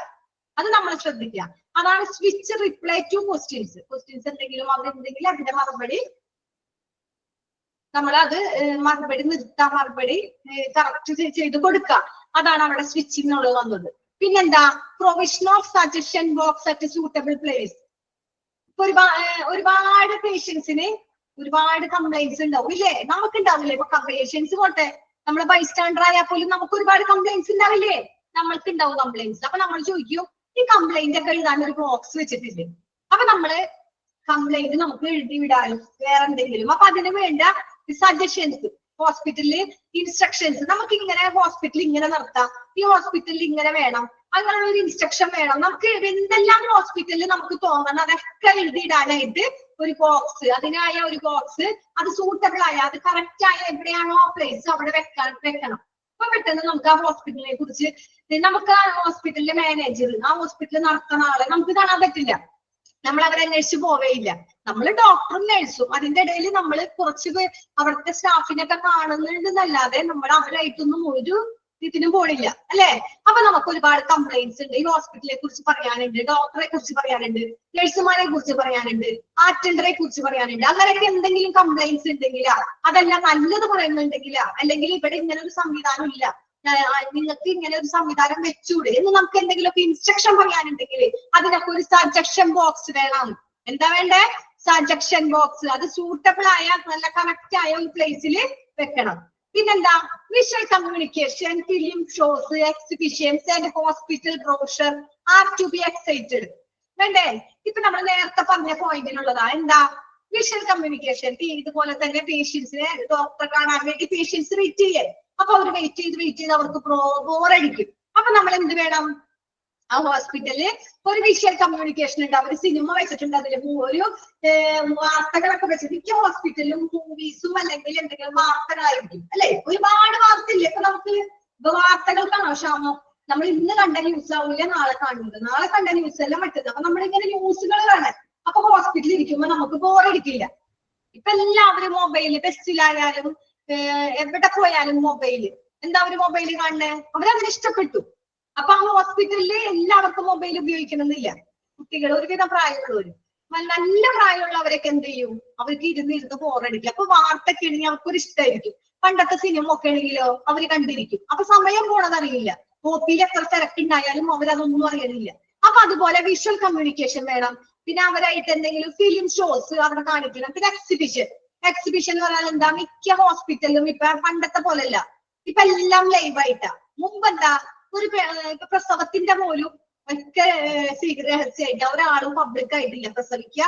അത് നമ്മൾ ശ്രദ്ധിക്കുക. അതാണ് switch reply to questions. Questions എന്തെങ്കിലും അവരെന്തെങ്കിലും അതിന്റെ മറുപടി നമ്മളത് മറുപടി നിർത്താം, മറുപടി കറക്റ്റ് ചെയ്ത് കൊടുക്കുക. അതാണ് അവിടെ സ്വിച്ചിങ് എന്നുള്ളത് വന്നത്. പിന്നെന്താ, provision of suggestion box at suitable place. ഒരുപാട് പേഷ്യൻസിന് ഒരുപാട് കംപ്ലൈന്റ്സ് ഉണ്ടാവും ഇല്ലേ? നമുക്കുണ്ടാവില്ലേ? ഇപ്പൊ പേഷ്യൻസ് പോട്ടെ, നമ്മളെ ബൈസ്റ്റാൻഡർ ആയാൽ പോലും നമുക്ക് ഒരുപാട് കംപ്ലൈന്റ്സ് ഉണ്ടാവില്ലേ? നമ്മൾക്ക് ഉണ്ടാവും കംപ്ലൈന്റ്സ്. അപ്പൊ നമ്മൾ ചോദിക്കും, ഈ കംപ്ലൈന്റ് ഒക്കെ എഴുതാൻ ഒരു ബോക്സ് വെച്ചിട്ടില്ലേ? അപ്പൊ നമ്മള് കംപ്ലൈന്റ് നമുക്ക് എഴുതി വിടാനും വേറെ എന്തെങ്കിലും, അപ്പൊ അതിന് വേണ്ട സജഷൻസ്, ഹോസ്പിറ്റലില് ഇൻസ്ട്രക്ഷൻസ്, നമുക്ക് ഇങ്ങനെ ഹോസ്പിറ്റൽ ഇങ്ങനെ നടത്താം, ഈ ഹോസ്പിറ്റലിൽ ഇങ്ങനെ വേണം, അങ്ങനെയുള്ള ഒരു ഇൻസ്ട്രക്ഷൻ വേണം. നമുക്ക് എന്തെല്ലാം ഹോസ്പിറ്റലിൽ നമുക്ക് തോന്നണം അതൊക്കെ എഴുതിയിടാനായിട്ട് ഒരു ബോക്സ്, അതിനായ ഒരു ബോക്സ്, അത് സൂട്ടബിൾ ആയ, അത് കറക്റ്റ് ആയ എവിടെയാണോ പ്ലേസ് അവിടെ വെക്കണം. അപ്പൊ പെട്ടെന്ന് നമുക്ക് ആ ഹോസ്പിറ്റലിനെ കുറിച്ച്, നമുക്ക് ആ ഹോസ്പിറ്റലിലെ മാനേജർ, ആ ഹോസ്പിറ്റലിൽ നടത്തുന്ന ആളെ നമുക്ക് കാണാൻ പറ്റില്ല, നമ്മൾ അവരെ അന്വേഷിച്ച് പോവേയില്ല. നമ്മൾ ഡോക്ടറും നഴ്സും അതിന്റെ ഇടയിൽ നമ്മൾ കുറച്ച് അവിടുത്തെ സ്റ്റാഫിനൊക്കെ കാണുന്നുണ്ടെന്നല്ലാതെ നമ്മൾ അവരായിട്ടൊന്നും ഒരു ഇതിനും പോണില്ല അല്ലെ? അപ്പൊ നമുക്ക് ഒരുപാട് കംപ്ലൈന്റ്സ് ഉണ്ട്. ഈ ഹോസ്പിറ്റലിനെ കുറിച്ച് പറയാനുണ്ട്, ഡോക്ടറെ കുറിച്ച് പറയാനുണ്ട്, നഴ്സുമാരെ കുറിച്ച് പറയാനുണ്ട്, അറ്റൻഡറെ കുറിച്ച് പറയാനുണ്ട്. അങ്ങനെയൊക്കെ എന്തെങ്കിലും കംപ്ലൈന്റ്സ് ഉണ്ടെങ്കിലാ, അതെല്ലാം നല്ലത് പറയുന്നുണ്ടെങ്കിലാ, അല്ലെങ്കിൽ ഇവിടെ ഇങ്ങനെ ഒരു സംവിധാനം ഇല്ല, നിങ്ങൾക്ക് ഇങ്ങനെ ഒരു സംവിധാനം വെച്ചൂടെ എന്ന് നമുക്ക് എന്തെങ്കിലുമൊക്കെ ഇൻസ്ട്രക്ഷൻ പറയാനുണ്ടെങ്കിൽ അതിനൊക്കെ ഒരു സജഷൻ ബോക്സ് വേണം. എന്താ വേണ്ടേ? Suggestion box. അത് സൂട്ടബിൾ ആയ, നല്ല കറക്റ്റ് ആയ ഒരു പ്ലേസിൽ വെക്കണം. പിന്നെന്താ, visual communication, film shows, exhibitions and hospital brochure are to be excited. വേണ്ടേ? ഇപ്പൊ നമ്മൾ നേരത്തെ പറഞ്ഞ പോയിന്റിലുള്ളതാ. എന്താ? Visual communication. ഇതുപോലെ തന്നെ പേഷ്യൻസിനെ ഡോക്ടറെ കാണാൻ വേണ്ടി പേഷ്യൻസ് വെയിറ്റ് ചെയ്യേ. അപ്പൊ അവർ വെയിറ്റ് ചെയ്ത് അവർക്ക് ബോറടിക്കും. അപ്പൊ നമ്മൾ എന്ത് വേണം? ആ ഹോസ്പിറ്റലിൽ ഒരു വിഷ്വൽ കമ്മ്യൂണിക്കേഷൻ ഉണ്ട്. അവർ സിനിമ വെച്ചിട്ടുണ്ട്, അതിൽ ഒരു വാർത്തകളൊക്കെ വെച്ചിട്ട്, മിക്ക ഹോസ്പിറ്റലിലും മൂവീസും അല്ലെങ്കിൽ എന്തെങ്കിലും വാർത്തകളായിരിക്കും അല്ലെ? ഒരുപാട് വാർത്തയില്ലേ? ഇപ്പൊ നമുക്ക് വാർത്തകൾക്കാണോ ക്ഷാമം? നമ്മൾ ഇന്ന് കണ്ട ന്യൂസ് ആവില്ല നാളെ കാണുന്നത്, നാളെ കണ്ട ന്യൂസ് എല്ലാം മറ്റത്. അപ്പൊ നമ്മളിങ്ങനെ ന്യൂസുകൾ കാണാൻ, അപ്പൊ ഹോസ്പിറ്റലിൽ ഇരിക്കുമ്പോ നമുക്ക് ബോറടിക്കില്ല. ഇപ്പൊ എല്ലാവരും മൊബൈല്, ബസ്സിലായാലും എവിടെ പോയാലും മൊബൈല്. എന്താ ഒരു മൊബൈല് കാണണേ? അവരതിന് ഇഷ്ടപ്പെട്ടു. അപ്പൊ ആ ഹോസ്പിറ്റലില് എല്ലാവർക്കും മൊബൈൽ ഉപയോഗിക്കണമെന്നില്ല. കുട്ടികൾ, ഒരുവിധം പ്രായമുള്ളവര്, നല്ല പ്രായമുള്ളവരൊക്കെ എന്ത് ചെയ്യും? അവർക്ക് ഇരുന്ന് ബോറടിക്കും. അപ്പൊ വാർത്തയൊക്കെ ആണെങ്കിൽ അവർക്കൊരു ഇഷ്ടമായിരിക്കും. പണ്ടത്തെ സിനിമ ഒക്കെ ആണെങ്കിലോ അവര് കണ്ടിരിക്കും. അപ്പൊ സമയം പോണതറിയില്ല. കോപ്പിയിൽ എത്ര തിരക്കുണ്ടായാലും അവരതൊന്നും അറിയണില്ല. അപ്പൊ അതുപോലെ വിഷ്വൽ കമ്മ്യൂണിക്കേഷൻ വേണം. പിന്നെ അവരായിട്ട് എന്തെങ്കിലും ഫിലിം ഷോസ് അവിടെ കാണിക്കണം. പിന്നെ എക്സിബിഷൻ എന്ന് പറഞ്ഞാൽ എന്താ? മിക്ക ഹോസ്പിറ്റലിലും ഇപ്പൊ പണ്ടത്തെ പോലല്ല, ഇപ്പൊ എല്ലാം ലൈവായിട്ടാ. മുമ്പെന്താ, ഒരു പ്രസവത്തിന്റെ പോലും ഒക്കെ രഹസ്യമായിട്ട് ഒരാളും പബ്ലിക് ആയിട്ടില്ല പ്രസവിക്കുക.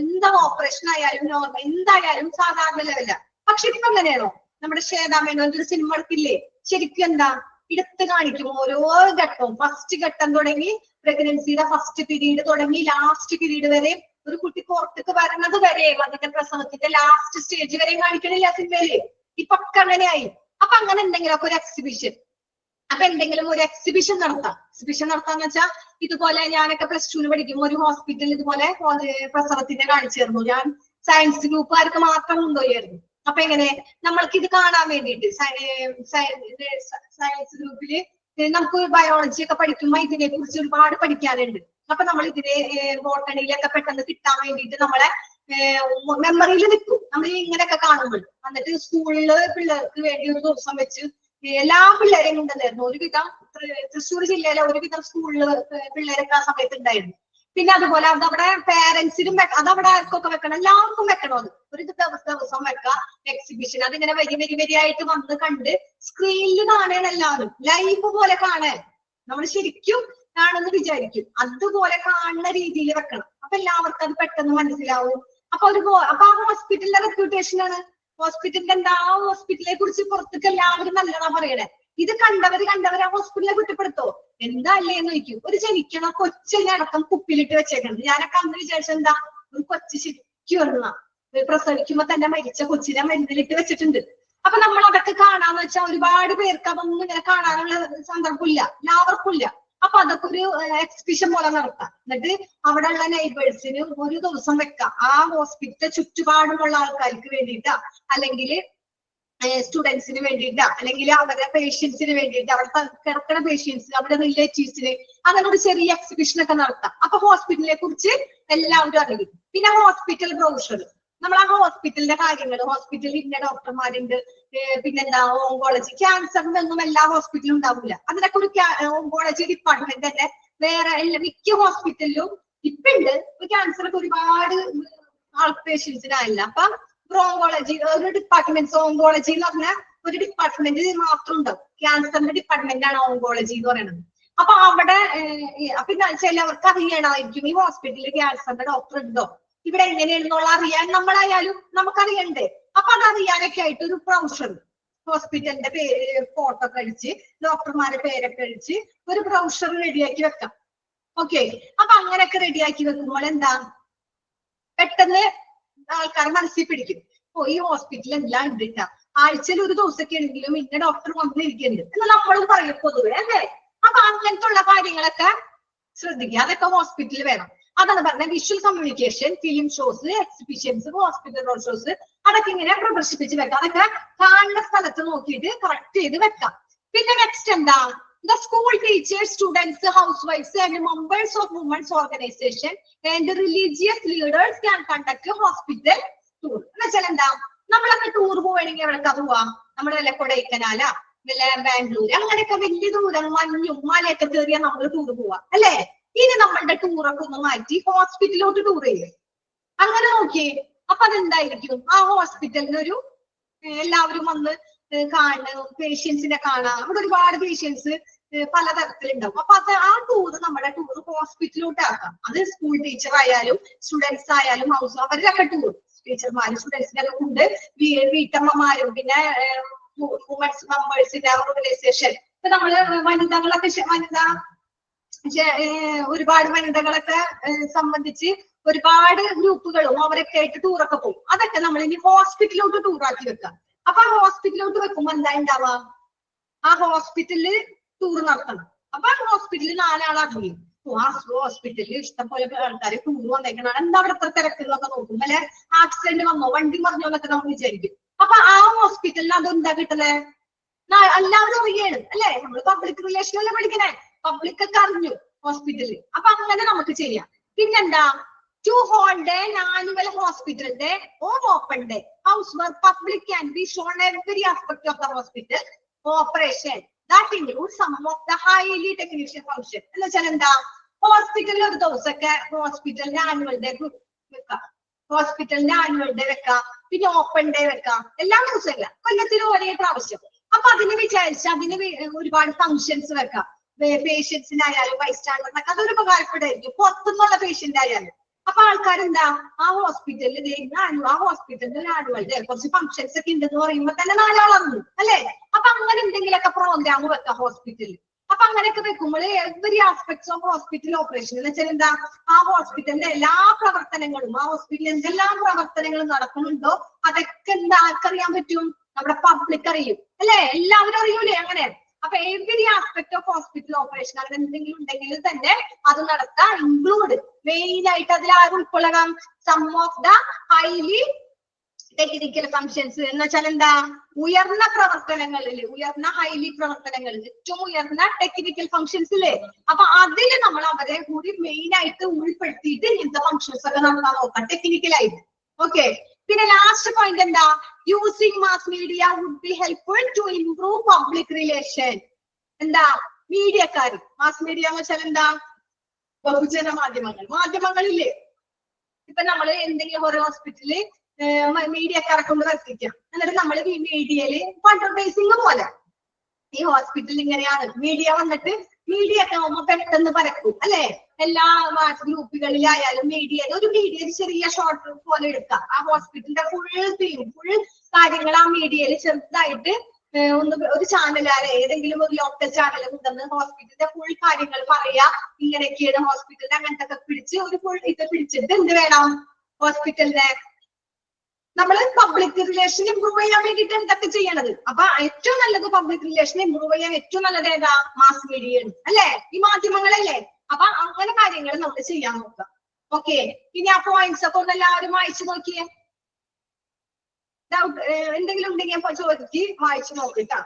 എന്താ ഓപ്പറേഷൻ ആയാലും നോർമൽ എന്തായാലും സാധാരണ ലെവല. പക്ഷെ ഇപ്പൊ എങ്ങനെയാണോ? നമ്മുടെ ശ്വേതാമേനോന്റെ ഒരു സിനിമ എടുക്കില്ലേ, ശരിക്കും എന്താ എടുത്ത് കാണിക്കും ഓരോ ഘട്ടവും. ഫസ്റ്റ് ഘട്ടം തുടങ്ങി പ്രഗ്നൻസിയുടെ ഫസ്റ്റ് പീരീഡ് തുടങ്ങി ലാസ്റ്റ് പീരീഡ് വരെ, ഒരു കുട്ടി പുറത്തേക്ക് വരണത് വരെ, അതിന്റെ പ്രസവത്തിന്റെ ലാസ്റ്റ് സ്റ്റേജ് വരെ കാണിക്കണില്ല സിനിമയില്. ഇപ്പൊ ഒക്കെ അങ്ങനെയായി. അപ്പൊ അങ്ങനെ എന്തെങ്കിലുമൊക്കെ ഒരു എക്സിബിഷൻ, അപ്പൊ എന്തെങ്കിലും ഒരു എക്സിബിഷൻ നടത്താം. എക്സിബിഷൻ നടത്താന്ന് വെച്ചാൽ, ഇതുപോലെ ഞാനൊക്കെ +2 പഠിക്കുമ്പോൾ ഒരു ഹോസ്പിറ്റലിൽ ഇതുപോലെ പ്രസവത്തിന്റെ കാണിച്ചിരുന്നു. ഞാൻ സയൻസ് ഗ്രൂപ്പുകാർക്ക് മാത്രം കൊണ്ടുപോയായിരുന്നു. അപ്പൊ എങ്ങനെ നമ്മൾക്ക് ഇത് കാണാൻ വേണ്ടിയിട്ട് സയൻസ് ഗ്രൂപ്പില് നമുക്ക് ബയോളജി ഒക്കെ പഠിക്കുമ്പോ ഇതിനെ കുറിച്ച് ഒരുപാട് പഠിക്കാനുണ്ട്. അപ്പൊ നമ്മൾ ഇതിനെ ബോട്ടണിയിലൊക്കെ പെട്ടെന്ന് കിട്ടാൻ വേണ്ടിയിട്ട് നമ്മളെ മെമ്മറിയിൽ നിൽക്കും നമ്മൾ ഇങ്ങനെയൊക്കെ കാണുമ്പോൾ. എന്നിട്ട് സ്കൂളില് പിള്ളേർക്ക് വേണ്ടി ഒരു ദിവസം വെച്ച് എല്ലാ പിള്ളേരെയും കൊണ്ടുവന്നായിരുന്നു. ഒരുവിധം തൃശ്ശൂർ ജില്ലയിലെ ഒരുവിധം സ്കൂളില് പിള്ളേരൊക്കെ ആ സമയത്ത് ഉണ്ടായിരുന്നു. പിന്നെ അതുപോലെ അതവിടെ പേരൻസിനും അതവിടെ ആർക്കൊക്കെ വെക്കണം, എല്ലാവർക്കും വെക്കണം. അത് ഒരു ദിവസം വെക്കാം എക്സിബിഷൻ. അതിങ്ങനെ വരിയായിട്ട് വന്ന് കണ്ട് സ്ക്രീനിൽ കാണാൻ, എല്ലാവരും ലൈവ് പോലെ കാണാൻ. നമ്മൾ ശരിക്കും കാണുമെന്ന് വിചാരിക്കും, അതുപോലെ കാണുന്ന രീതിയിൽ വെക്കണം. അപ്പൊ എല്ലാവർക്കും അത് പെട്ടെന്ന് മനസ്സിലാവും. അപ്പൊ ആ ഹോസ്പിറ്റലിന്റെ റെപ്യൂട്ടേഷൻ ആണ്. ഹോസ്പിറ്റലിന്റെ എന്താ, ആ ഹോസ്പിറ്റലിനെ കുറിച്ച് പുറത്തേക്ക് എല്ലാവരും നല്ലതാ പറയണേ. ഇത് കണ്ടവര് ആ ഹോസ്പിറ്റലിനെ കുറ്റപ്പെടുത്തോ? എന്താ അല്ലേന്ന് ചോദിക്കും. ഒരു ജനിക്കണ കൊച്ചിനെ അടക്കം കുപ്പിയിലിട്ട് വെച്ചേക്കണത്. ഞാനൊക്കെ അന്ന് വിചാരിച്ച എന്താ, ഒരു കൊച്ചു ശരിക്കും ഒന്നാ പ്രസവിക്കുമ്പോ തന്നെ മരിച്ച കൊച്ചിനെ മരുന്നിലിട്ട് വെച്ചിട്ടുണ്ട്. അപ്പൊ നമ്മൾ അതൊക്കെ കാണാന്ന് വെച്ചാൽ ഒരുപാട് പേർക്ക് അതൊന്നും ഇങ്ങനെ കാണാനുള്ള സന്ദർഭമില്ല, എല്ലാവർക്കും ഇല്ല. അപ്പൊ അതൊക്കെ ഒരു എക്സിബിഷൻ പോലെ നടത്താം. എന്നിട്ട് അവിടെ ഉള്ള നൈബേഴ്സിന് ഒരു ദിവസം വെക്കാം. ആ ഹോസ്പിറ്റൽ ചുറ്റുപാടുമുള്ള ആൾക്കാർക്ക് വേണ്ടിയിട്ടാ, അല്ലെങ്കിൽ സ്റ്റുഡൻസിന് വേണ്ടിയിട്ടാ, അല്ലെങ്കിൽ അവരുടെ പേഷ്യൻസിന് വേണ്ടിയിട്ട്, അവിടെ കിടക്കുന്ന പേഷ്യൻസിന്, അവരുടെ റിലേറ്റീവ്സിന്, അങ്ങനെ ഒരു ചെറിയ എക്സിബിഷൻ ഒക്കെ നടത്താം. അപ്പൊ ഹോസ്പിറ്റലിനെ കുറിച്ച് എല്ലാവരും അറിയും. പിന്നെ ഹോസ്പിറ്റൽ ബ്രോഷർ, നമ്മൾ ആ ഹോസ്പിറ്റലിന്റെ കാര്യങ്ങൾ, ഹോസ്പിറ്റലിൽ ഇന്ന ഡോക്ടർമാരുണ്ട്, പിന്നെന്താ ഓങ്കോളജി, ക്യാൻസറിനൊന്നും എല്ലാ ഹോസ്പിറ്റലും ഉണ്ടാവില്ല. അതിനൊക്കെ ഒരു ഓങ്കോളജി ഡിപ്പാർട്ട്മെന്റ് തന്നെ വേറെ മിക്ക ഹോസ്പിറ്റലിലും ഇപ്പൊ ഉണ്ട്. ക്യാൻസർ ഒക്കെ ഒരുപാട് പേഷ്യൻസിനായില്ല. അപ്പൊ ഓങ്കോളജി ഒരു ഡിപ്പാർട്ട്മെന്റ്, ഓങ്കോളജി എന്ന് പറഞ്ഞ ഒരു ഡിപ്പാർട്ട്മെന്റ് മാത്രം ഉണ്ടാവും. ക്യാൻസറിന്റെ ഡിപ്പാർട്ട്മെന്റ് ആണ് ഓങ്കോളജി എന്ന് പറയുന്നത്. അപ്പൊ അവിടെ പിന്നെ ചിലവർക്ക് അറിയണമായിരിക്കും ഈ ഹോസ്പിറ്റലിൽ ക്യാൻസറിന്റെ ഡോക്ടർ ഉണ്ടോ, ഇവിടെ എങ്ങനെയാണെന്നുള്ള അറിയാൻ നമ്മളായാലും നമുക്കറിയണ്ടേ. അപ്പൊ അതറിയാനൊക്കെ ആയിട്ട് ഒരു ബ്രൗഷർ, ഹോസ്പിറ്റലിന്റെ പേര് ഫോട്ടോ ഒക്കെ അടിച്ച് ഡോക്ടർമാരുടെ പേരൊക്കെ അടിച്ച് ഒരു ബ്രൗഷർ റെഡിയാക്കി വെക്കാം. ഓക്കെ, അപ്പൊ അങ്ങനെയൊക്കെ റെഡിയാക്കി വെക്കുമ്പോൾ എന്താ, പെട്ടെന്ന് ആൾക്കാർ മനസ്സിൽ പിടിക്കും, ഓ ഈ ഹോസ്പിറ്റലിൽ എല്ലാം ഉണ്ട്, ആഴ്ചയിൽ ഒരു ദിവസമൊക്കെ ആണെങ്കിലും ഇന്ന ഡോക്ടർ വന്നിരിക്കുന്നുണ്ട് എന്ന് നമ്മളും പറയും പൊതുവെ, അല്ലേ? അപ്പൊ അങ്ങനത്തെ ഉള്ള കാര്യങ്ങളൊക്കെ ശ്രദ്ധിക്കുക. അതൊക്കെ ഹോസ്പിറ്റലിൽ വേണം. അതാണ് പറഞ്ഞ visual communication, film shows, exhibitions, hospital road shows, അതൊക്കെ ഇങ്ങനെ പ്രദർശിപ്പിച്ച് വെക്കാം. അതൊക്കെ കാണുന്ന സ്ഥലത്ത് നോക്കിയിട്ട് കറക്റ്റ് ചെയ്ത് വെക്കാം. പിന്നെ നെക്സ്റ്റ് എന്താ, the school teachers, students, housewives and members of women's organization and religious leaders can conduct a hospital tour. എന്നുവെച്ചാൽ എന്താ, നമ്മളൊക്കെ ടൂർ പോവുകയാണെങ്കിൽ എവിടെക്കാ പോവാ, നമ്മുടെ വല്ല കൊടൈക്കനാല, വല്ല ബാംഗ്ലൂർ, അങ്ങനെയൊക്കെ വലിയ ദൂരം മഞ്ഞും മലയൊക്കെ കയറിയാൽ നമ്മൾ ടൂർ പോവാ, അല്ലേ? ഇനി നമ്മളുടെ ടൂറൊക്കെ ഒന്ന് മാറ്റി ഹോസ്പിറ്റലിലോട്ട് ടൂർ ചെയ്യും. അങ്ങനെ നോക്കിയേ, അപ്പൊ അതെന്തായിരിക്കും, ആ ഹോസ്പിറ്റലിനൊരു എല്ലാവരും വന്ന് കാണും, പേഷ്യൻസിനെ കാണാം. അവിടെ ഒരുപാട് പേഷ്യൻസ് പലതരത്തിലുണ്ടാവും. അപ്പൊ അത് ആ ടൂർ, നമ്മുടെ ടൂർ ഹോസ്പിറ്റലിലോട്ട് ആക്കാം. അത് സ്കൂൾ ടീച്ചർ ആയാലും സ്റ്റുഡൻസ് ആയാലും ഹൗസ്, അവരിലൊക്കെ ടൂർ, ടീച്ചർമാരും സ്റ്റുഡൻസിന്റെ ഉണ്ട്, വീട്ടമ്മമാരും, പിന്നെ വുമൻസ് മെമ്പേഴ്സിന്റെ ഓർഗനൈസേഷൻ. ഇപ്പൊ നമ്മള് വനിതകളൊക്കെ, ഒരുപാട് വനിതകളൊക്കെ സംബന്ധിച്ച് ഒരുപാട് ഗ്രൂപ്പുകളും അവരൊക്കെ ആയിട്ട് ടൂറൊക്കെ പോകും. അതൊക്കെ നമ്മൾ ഇനി ഹോസ്പിറ്റലിലോട്ട് ടൂറാക്കി വെക്കാം. അപ്പൊ ആ ഹോസ്പിറ്റലിലോട്ട് വെക്കുമ്പോ എന്താ ഉണ്ടാവുക, ആ ഹോസ്പിറ്റലില് ടൂർ നടത്തണം. അപ്പൊ ആ ഹോസ്പിറ്റലിൽ 4 ആളറിയും, ആ ഹോസ്പിറ്റലിൽ ഇഷ്ടംപോലെ ആൾക്കാർ ടൂർ വന്നേക്കണം, എന്താ അവിടെ എത്ര തിരക്കുന്നൊക്കെ നോക്കും, അല്ലെ ആക്സിഡന്റ് വന്നോ, വണ്ടി മറിഞ്ഞോ എന്നൊക്കെ നമ്മൾ വിചാരിക്കും. അപ്പൊ ആ ഹോസ്പിറ്റലിൽ അതെന്താ കിട്ടുന്നത്, എല്ലാവരും അറിയാണ്, അല്ലെ? നമ്മൾ പബ്ലിക് റിലേഷനല്ലേ പഠിക്കണേ, പബ്ലിക് ഒക്കെ അറിഞ്ഞു ഹോസ്പിറ്റലിൽ. അപ്പൊ അങ്ങനെ നമുക്ക് ചെയ്യാം. പിന്നെന്താ, to hold an annual hospital day or open day house where public can be shown every aspect of the hospital operation that includes some of the highly technical function. എന്ന് വെച്ചാൽ എന്താ, ഹോസ്പിറ്റലിൽ ഒരു ദിവസമൊക്കെ ഹോസ്പിറ്റലിന്റെ ആനുവൽ ഡേ വെക്കാം, ഹോസ്പിറ്റലിന്റെ ആനുവൽ ഡേ വെക്കാം, പിന്നെ ഓപ്പൺ ഡേ വെക്കാം. എല്ലാ ദിവസവും ഇല്ല, കൊല്ലത്തിൽ ഒരേ പ്രാവശ്യം. അപ്പൊ അതിന് വിചാരിച്ച് അതിന് ഒരുപാട് ഫങ്ഷൻസ് വെക്കാം. പേഷ്യൻസിനായാലും ബൈസ്റ്റാൻഡറിനൊക്കെ അതൊരു ഉപകാരപ്പെടായിരിക്കും, പുറത്തുനിന്നുള്ള പേഷ്യന്റ് ആയാലും. അപ്പൊ ആൾക്കാരെന്താ, ആ ഹോസ്പിറ്റലിൽ ആ ഹോസ്പിറ്റലിൽ ആനുവൽ ഡേ കുറച്ച് ഫങ്ഷൻസ് ഒക്കെ ഉണ്ടെന്ന് പറയുമ്പോ തന്നെ 4 ആളറിഞ്ഞു, അല്ലെ? അപ്പൊ അങ്ങനെ എന്തെങ്കിലുമൊക്കെ പ്രോഗ്രാം വെക്കാം ഹോസ്പിറ്റലിൽ. അപ്പൊ അങ്ങനെയൊക്കെ വെക്കുമ്പോൾ every aspects of hospital operation എന്ന് വെച്ചാൽ എന്താ, ആ ഹോസ്പിറ്റലിന്റെ എല്ലാ പ്രവർത്തനങ്ങളും, ആ ഹോസ്പിറ്റലിൽ എന്തെല്ലാം പ്രവർത്തനങ്ങളും നടക്കുന്നുണ്ടോ അതൊക്കെ എന്താ ആർക്കറിയാൻ പറ്റും, നമ്മുടെ പബ്ലിക് അറിയും, അല്ലെ? എല്ലാവരും അറിയൂലേ അങ്ങനെ. അപ്പൊ every aspect of hospital operation അങ്ങനെ എന്തെങ്കിലും ഉണ്ടെങ്കിൽ തന്നെ അത് നടത്താൻ ഇൻക്ലൂഡ് മെയിൻ ആയിട്ട് അതിൽ ആരും ഉൾക്കൊള്ളാം, some of the highly technical functions. എന്ന് വെച്ചാൽ എന്താ, ഉയർന്ന പ്രവർത്തനങ്ങളിൽ, ഉയർന്ന ഹൈലി പ്രവർത്തനങ്ങളിൽ ഏറ്റവും ഉയർന്ന ടെക്നിക്കൽ ഫങ്ഷൻസ് ഇല്ലേ, അപ്പൊ അതിൽ നമ്മൾ അവരെ കൂടി മെയിൻ ആയിട്ട് ഉൾപ്പെടുത്തിയിട്ട് ഇങ്ങനത്തെ ഫങ്ഷൻസ് ഒക്കെ നടത്താൻ നോക്കാം ടെക്നിക്കലായിട്ട്. ഓക്കെ, പിന്നെ ലാസ്റ്റ് പോയിന്റ് എന്താ, using mass media would be helpful to improve public relation. എന്താ, മീഡിയക്കാർ, മാസ് മീഡിയ എന്ന് വെച്ചാൽ എന്താ, ബഹുജന മാധ്യമങ്ങൾ, മാധ്യമങ്ങളില്ലേ. ഇപ്പൊ നമ്മള് എന്തെങ്കിലും ഒരു ഹോസ്പിറ്റലിൽ മീഡിയക്കാരെ കൊണ്ട് എത്തിക്കാം, എന്നിട്ട് നമ്മൾ ഈ മീഡിയയില് അഡ്വർടൈസിങ് പോലെ ഈ ഹോസ്പിറ്റൽ ഇങ്ങനെയാണ്, മീഡിയ വന്നിട്ട് മീഡിയ ഒക്കെ ആവുമ്പോ പെട്ടെന്ന് പരക്കും, അല്ലെ? എല്ലാ ഗ്രൂപ്പുകളിലായാലും മീഡിയയിൽ ഒരു ചെറിയ ഷോർട്ട് പോലെ എടുക്കാം. ആ ഹോസ്പിറ്റലിന്റെ ഫുൾ കാര്യങ്ങൾ ആ മീഡിയയിൽ ചെറുതായിട്ട് ഒരു ചാനലാലെ ഏതെങ്കിലും ഒരു ലോക്കൽ ചാനൽ കൊണ്ടുവന്ന് ഹോസ്പിറ്റലിന്റെ ഫുൾ കാര്യങ്ങൾ പറയാ, ഇങ്ങനെയൊക്കെയാണ് ഹോസ്പിറ്റലിന്റെ അങ്ങനത്തെ ഒക്കെ പിടിച്ച് ഒരു ഫുൾ ഇത് പിടിച്ചിട്ട് എന്ത് വേണം, ഹോസ്പിറ്റലിന്റെ നമ്മള് പബ്ലിക് റിലേഷൻ ഇമ്പ്രൂവ് ചെയ്യാൻ വേണ്ടിയിട്ട് എന്തൊക്കെ ചെയ്യണത്. അപ്പൊ ഏറ്റവും നല്ലത് പബ്ലിക് റിലേഷൻ ഇമ്പ്രൂവ് ചെയ്യാൻ ഏറ്റവും നല്ലത് ഏതാ, മാസ് മീഡിയ, അല്ലെ? ഈ മാധ്യമങ്ങളല്ലേ. അപ്പൊ അങ്ങനെ കാര്യങ്ങൾ നമ്മൾ ചെയ്യാൻ നോക്കാം. ഓക്കെ, ഇനി ആ പോയിന്റ്സ് ഒക്കെ ഒന്ന് എല്ലാവരും വായിച്ചു നോക്കിയേ. ഡൗട്ട് എന്തെങ്കിലും ഉണ്ടെങ്കിൽ ചോദിച്ച് വായിച്ചു നോക്കിട്ടാ.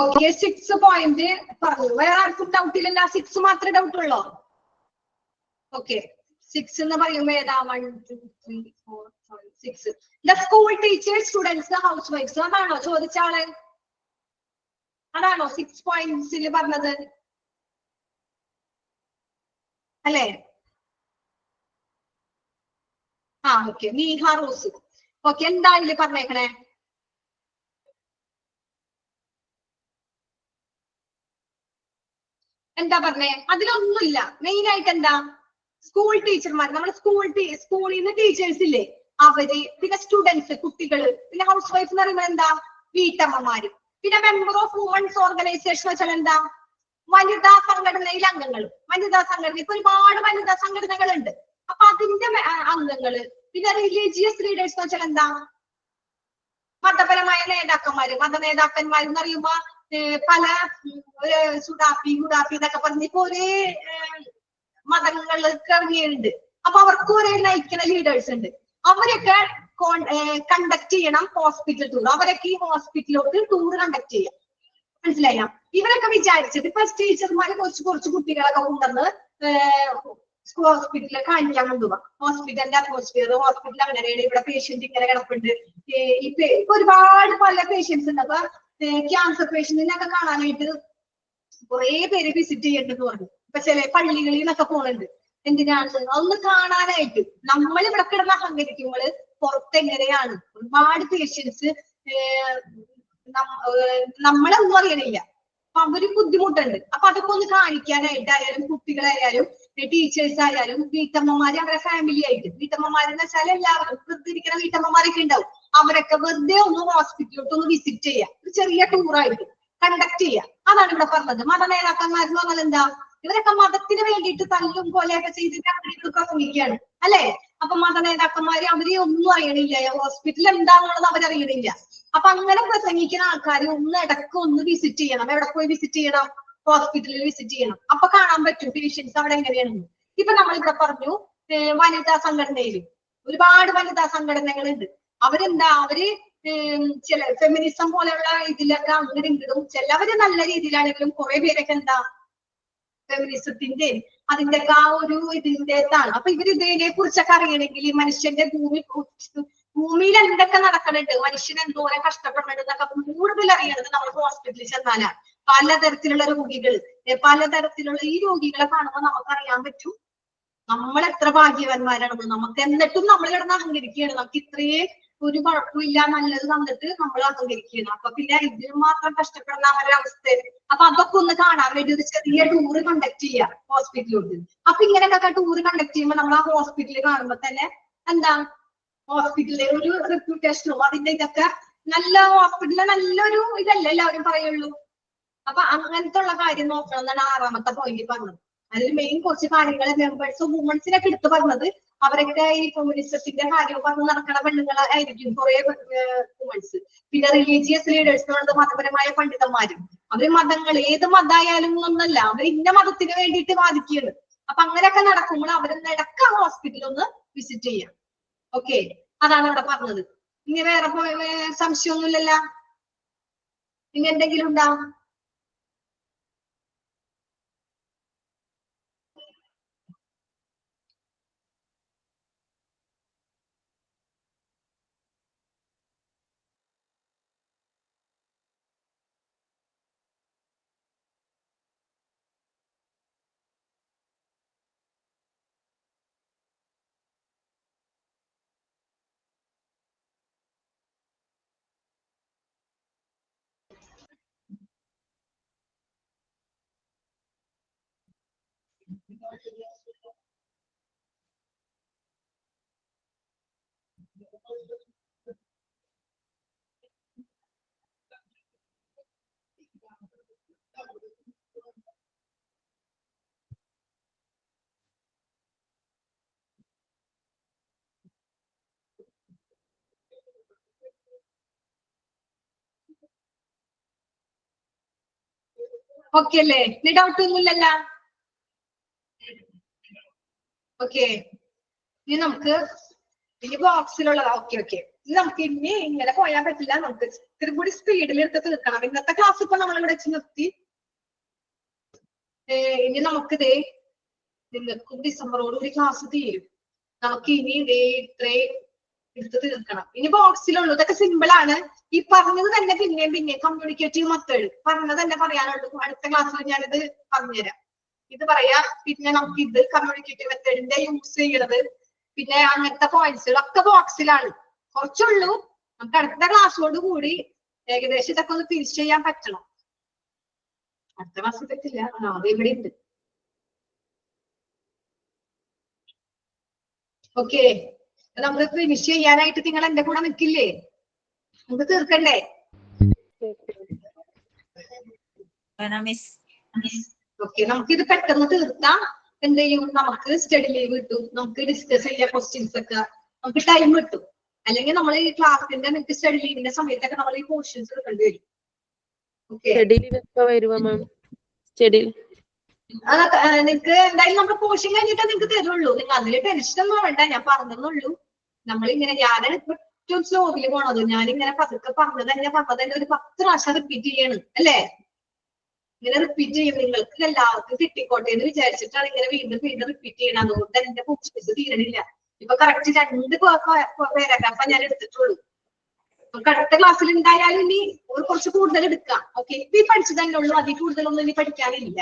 ഓക്കെ 6 പോയിന്റ് പറഞ്ഞു. വേറെ ആർക്കും ഡൗട്ട് ഇല്ലല്ല? 6 മാത്രമേ ഡൗട്ട് ഉള്ളോ? ഓക്കെ 6 എന്ന് പറയുമ്പോ ഏതാ? 1 2 3 4 5 6. ദ സ്കൂൾ ടീച്ചേഴ്സ്, സ്റ്റുഡൻസ്, ഹൗസ് വൈഫ്സ്. അതാണോ ചോദിച്ച ആള്? അതാണോ 6 പോയിന്റ്സിൽ പറഞ്ഞത് അല്ലേ? Okay Neeha rose. ഓക്കെ എന്താ ഇതില് പറഞ്ഞേക്കണേ? എന്താ പറഞ്ഞേ? അതിലൊന്നുമില്ല. മെയിൻ ആയിട്ട് എന്താ? സ്കൂൾ ടീച്ചർമാർ, നമ്മൾ സ്കൂളിൽ നിന്ന് ടീച്ചേഴ്സ് ഇല്ലേ അവര്, പിന്നെ സ്റ്റുഡൻസ് കുട്ടികള്, പിന്നെ ഹൗസ് വൈഫ് എന്ന് പറയുമ്പോൾ എന്താ? വീട്ടമ്മമാര്. പിന്നെ മെമ്പർ ഓഫ് വുമൻസ് ഓർഗനൈസേഷൻ വെച്ചാൽ എന്താ? വനിതാ സംഘടനയിലെ അംഗങ്ങൾ. വനിതാ സംഘടന ഇപ്പൊ ഒരുപാട് വനിതാ സംഘടനകളുണ്ട്. അപ്പൊ അതിന്റെ അംഗങ്ങള്. പിന്നെ റിലീജിയസ് ലീഡേഴ്സ് എന്ന് വെച്ചാൽ എന്താ? മതപരമായ നേതാക്കന്മാര്. മത നേതാക്കന്മാർ എന്ന് പറയുമ്പോ പല സുഡാപ്പി ഗുഡാപ്പി എന്നൊക്കെ പറഞ്ഞ് ഇപ്പൊ ഒരേ മതങ്ങൾക്ക് ഇറങ്ങിയുണ്ട്. അപ്പൊ അവർക്ക് ഒരേ നയിക്കുന്ന ലീഡേഴ്സ് ഉണ്ട്. അവരൊക്കെ കണ്ടക്ട് ചെയ്യണം ഹോസ്പിറ്റൽ ടൂർ. അവരൊക്കെ ഈ ഹോസ്പിറ്റലിലോട്ട് ടൂർ കണ്ടക്ട് ചെയ്യാം. മനസ്സിലായോ? ഇവരൊക്കെ വിചാരിച്ചത് ഇപ്പൊ ടീച്ചർമാര് കുറച്ച് കുട്ടികളൊക്കെ കൊണ്ടുവന്ന് ഹോസ്പിറ്റലിൽ കാണിക്കാൻ കൊണ്ടുപോകാം. ഹോസ്പിറ്റലിന്റെ അറ്റ്മോസ്ഫിയർ, ഹോസ്പിറ്റൽ അങ്ങനെയാണ്, ഇവിടെ പേഷ്യന്റ് ഇങ്ങനെ കിടപ്പുണ്ട്, ഇപ്പൊ ഒരുപാട് പല പേഷ്യൻസ് ഉണ്ട്. അപ്പൊ ക്യാൻസർ പേഷ്യന്റിനൊക്കെ കാണാനായിട്ട് കുറെ പേര് വിസിറ്റ് ചെയ്യണ്ടെന്ന് പറഞ്ഞു. ഇപ്പൊ ചില പള്ളികളിൽ നിന്നൊക്കെ പോകുന്നുണ്ട്. എന്തിനാണ്? അതൊന്ന് കാണാനായിട്ട്. നമ്മൾ ഇവിടെ കിടന്ന് അഹങ്കരിക്കുമ്പോൾ പുറത്തെങ്ങനെയാണ് ഒരുപാട് പേഷ്യൻസ് നമ്മളൊന്നും അറിയണില്ല. അപ്പൊ അവര് ബുദ്ധിമുട്ടുണ്ട്. അപ്പൊ അതൊക്കെ ഒന്ന് കാണിക്കാനായിട്ടായാലും കുട്ടികളായാലും ടീച്ചേഴ്സ് ആയാലും വീട്ടമ്മമാര് അവരുടെ ഫാമിലി ആയിട്ട്, വീട്ടമ്മമാരെന്ന് വെച്ചാൽ എല്ലാവരും വെറുതെ ഇരിക്കുന്ന വീട്ടമ്മമാരൊക്കെ ഉണ്ടാവും. അവരൊക്കെ വെറുതെ ഒന്ന് ഹോസ്പിറ്റലിലോട്ട് ഒന്ന് വിസിറ്റ് ചെയ്യാം. ഒരു ചെറിയ ടൂറായിട്ട് കണ്ടക്ട് ചെയ്യാം. അതാണ് ഇവിടെ പറഞ്ഞത്. മത നേതാക്കന്മാരെന്ന് പറഞ്ഞാൽ എന്താ? ഇവരൊക്കെ മതത്തിന് വേണ്ടിയിട്ട് തല്ലും കൊലയൊക്കെ ചെയ്തിട്ട് അവർക്ക് പ്രസംഗിക്കുകയാണ് അല്ലെ? അപ്പൊ മത നേതാക്കന്മാര് അവര് ഒന്നും അറിയണില്ല. ഹോസ്പിറ്റൽ എന്താണെന്നുള്ളത് അവരറിയണില്ല. അപ്പൊ അങ്ങനെ പ്രസംഗിക്കുന്ന ആൾക്കാർ ഒന്ന് ഇടയ്ക്ക് ഒന്ന് വിസിറ്റ് ചെയ്യണം. എവിടെ പോയി വിസിറ്റ് ചെയ്യണം? ഹോസ്പിറ്റലിൽ വിസിറ്റ് ചെയ്യണം. അപ്പൊ കാണാൻ പറ്റും പേഷ്യൻസ് അവിടെ എങ്ങനെയാണെന്ന്. ഇപ്പൊ നമ്മളിവിടെ പറഞ്ഞു വനിതാ സംഘടനയിൽ ഒരുപാട് വനിതാ സംഘടനകളുണ്ട്. അവരെന്താ? അവര് ചില ഫെമിനിസം പോലെയുള്ള ഇതിലൊക്കെ അങ്ങോട്ടും ഇങ്ങോട്ടും ചിലവര് നല്ല രീതിയിലാണെങ്കിലും കുറെ പേരൊക്കെ എന്താ ഫെമിനിസത്തിന്റെ അതിന്റെ ഒക്കെ ആ ഒരു ഇതിന്റെതാണ്. അപ്പൊ ഇവര് ഇതിനെ കുറിച്ചൊക്കെ അറിയണമെങ്കിൽ മനുഷ്യന്റെ ഭൂമിയിൽ എന്തൊക്കെ നടക്കുന്നുണ്ട്, മനുഷ്യൻ എന്തോരം കഷ്ടപ്പെടുന്നുണ്ട് എന്നൊക്കെ കൂടുതൽ അറിയണത് നമ്മൾ ഹോസ്പിറ്റലിൽ ചെന്നാലാണ്. പലതരത്തിലുള്ള രോഗികൾ, പലതരത്തിലുള്ള ഈ രോഗികളെ കാണുമ്പോൾ നമുക്കറിയാൻ പറ്റും നമ്മൾ എത്ര ഭാഗ്യവാന്മാരാണെന്ന്. നമുക്ക് എന്നിട്ടും നമ്മൾ കിടന്ന് അഹങ്കരിക്കുകയാണ്. നമുക്ക് ഇത്രയും ഒരു കുഴപ്പമില്ല നല്ലത് തന്നിട്ട് നമ്മൾ അഹങ്കരിക്കുകയാണ്. അപ്പൊ പിന്നെ ഇതിന് മാത്രം കഷ്ടപ്പെടുന്ന അവരുടെ അവസ്ഥ. അപ്പൊ അതൊക്കെ ഒന്ന് കാണാൻ വേണ്ടി ഒരു ചെറിയ ടൂറ് കണ്ടക്ട് ചെയ്യാം ഹോസ്പിറ്റലിലോട്ട്. അപ്പൊ ഇങ്ങനെയൊക്കെ ടൂറ് കണ്ടക്ട് ചെയ്യുമ്പോൾ നമ്മൾ ആ ഹോസ്പിറ്റലിൽ കാണുമ്പോ തന്നെ എന്താ? ഹോസ്പിറ്റലിലെ ഒരു റെപ്യൂട്ടേഷനോ അതിന്റെ ഇതൊക്കെ നല്ല ഹോസ്പിറ്റലിലെ നല്ലൊരു ഇതല്ലേ എല്ലാവരും പറയുള്ളൂ. അപ്പൊ അങ്ങനത്തെ ഉള്ള കാര്യം നോക്കണം എന്നാണ് 6ാമത്തെ പോയിന്റ് പറഞ്ഞത്. അതിൽ മെയിൻ കുറച്ച് കാര്യങ്ങൾ മെമ്പേഴ്സ് വുമൻസിനൊക്കെ എടുത്തു പറഞ്ഞത്. അവരൊക്കെ ഈ ഫെമിനിസത്തിന്റെ കാര്യം പറഞ്ഞ് നടക്കണ പെണ്ണുങ്ങളായിരിക്കും കുറെ വുമൻസ്. പിന്നെ റിലീജിയസ് ലീഡേഴ്സ് എന്നുള്ളത് മതപരമായ പണ്ഡിതന്മാരും. അവര് മതങ്ങൾ ഏത് മതമായാലും ഒന്നല്ല, അവർ ഇന്ന മതത്തിന് വേണ്ടിയിട്ട് വാദിക്കുകയാണ്. അപ്പൊ അങ്ങനെയൊക്കെ നടക്കുമ്പോൾ അവരൊന്ന് ഇടയ്ക്ക് ഹോസ്പിറ്റലിൽ ഒന്ന് വിസിറ്റ് ചെയ്യാം. ഓക്കെ അതാണ് ഇവിടെ പറഞ്ഞത്. ഇനി വേറെ സംശയമൊന്നുമില്ലല്ലോ? ഇനി എന്തെങ്കിലും ഉണ്ടാവും? ഓക്കെ അല്ലേ? ഇനി ഡൗട്ട് ഒന്നുമില്ലല്ലോ? ഓക്കെ ഇനി നമുക്ക് ഇനി ബോക്സിലുള്ളതാ. ഓക്കെ നമുക്ക് ഇനി ഇങ്ങനെ പോയാൻ പറ്റില്ല. നമുക്ക് ഇത്തിരി കൂടി സ്പീഡിൽ എടുത്ത് തീർക്കണം. ഇന്നത്തെ ക്ലാസ് ഇപ്പൊ നമ്മളിവിടെ വെച്ച് നിർത്തി. ഇനി നമുക്കിതേ നിങ്ങൾക്കും ഡിസംബറോടുകൂടി ക്ലാസ് തീരും. നമുക്ക് ഇനി ഇതേ ഇത്രയും എടുത്ത് തീർക്കണം. ഇനി ബോക്സിലുള്ളൂ. ഇതൊക്കെ സിമ്പിൾ ആണ്. ഈ പറഞ്ഞത് തന്നെ പിന്നെയും കമ്മ്യൂണിക്കേറ്റീവ് മെത്തേഡ് പറഞ്ഞത് തന്നെ പറയാനുള്ളൂ. അടുത്ത ക്ലാസ്സിൽ ഞാനിത് പറഞ്ഞുതരാം. ഇത് പറയാ. പിന്നെ നമുക്ക് ഇത് കമ്മ്യൂണിക്കേറ്റീവ് മെത്തേഡിന്റെ യൂസ് ചെയ്യണത്, പിന്നെ അങ്ങനത്തെ പോയിന്റ്സുകളൊക്കെ ബോക്സിലാണ്. കുറച്ചുള്ളൂ. നമുക്ക് അടുത്ത ക്ലാസ്സോട് കൂടി ഏകദേശം ഇതൊക്കെ ഒന്ന് ഫിനിഷ് ചെയ്യാൻ പറ്റണം. അടുത്ത ക്ലാസ് പറ്റില്ല. അത് ഇവിടെ ഉണ്ട്. ഓക്കെ, നമുക്ക് ഫിനിഷ് ചെയ്യാനായിട്ട് നിങ്ങൾ എന്റെ കൂടെ നിൽക്കില്ലേ? നമുക്ക് തീർക്കണ്ടേ? ഓക്കെ, നമുക്കിത് പെട്ടെന്ന് തീർത്താം. എന്ത് ചെയ്യും? നമുക്ക് സ്റ്റഡി ലീവ് കിട്ടും. നമുക്ക് ഡിസ്കസ് ചെയ്യാൻ ക്വസ്റ്റ്യൻസ് ഒക്കെ നമുക്ക് ടൈം കിട്ടും. അല്ലെങ്കിൽ നമ്മൾ ഈ ക്ലാസ്സിന്റെ നിങ്ങൾക്ക് സ്റ്റഡി ലീവിന്റെ സമയത്തൊക്കെ നമ്മൾ ഈ പോർഷൻസ് എടുക്കേണ്ടി വരും. ഓക്കെ, നിങ്ങൾക്ക് എന്തായാലും നമ്മുടെ പോർഷൻ കഴിഞ്ഞിട്ട് നിങ്ങൾക്ക് തരുള്ളൂ. നിങ്ങൾ അതിൽ ടെൻഷൻ ഒന്നും വേണ്ട. ഞാൻ പറഞ്ഞെന്നുള്ളൂ. നമ്മളിങ്ങനെ ഞാനാണ് ഏറ്റവും സ്ലോവില് പോണത്. ഞാനിങ്ങനെ പതുക്കെ പറഞ്ഞത് തന്നെ ഒരു 10 പ്രാവശ്യം റിപ്പീറ്റ് ചെയ്യണം അല്ലേ? ഇങ്ങനെ റിപ്പീറ്റ് ചെയ്യും. നിങ്ങൾക്ക് എല്ലാവർക്കും കിട്ടിക്കോട്ടെ എന്ന് വിചാരിച്ചിട്ടാണ് ഇങ്ങനെ വീണ്ടും റിപ്പീറ്റ് ചെയ്യണം. അതുകൊണ്ട് എന്റെ പോർഷൻസ് തീരണില്ല. ഇപ്പൊ കറക്റ്റ് 2 പാരഗ്രാഫ് ഞാൻ എടുത്തിട്ടുള്ളൂ. നമുക്ക് അടുത്ത ക്ലാസ്സിൽ എന്തായാലും ഇനി കുറച്ച് കൂടുതൽ എടുക്കാം. ഓക്കെ, ഇപ്പൊ ഈ പഠിച്ചു തന്നെ ഉള്ളൂ. അതിൽ കൂടുതലൊന്നും ഇനി പഠിക്കാനില്ല.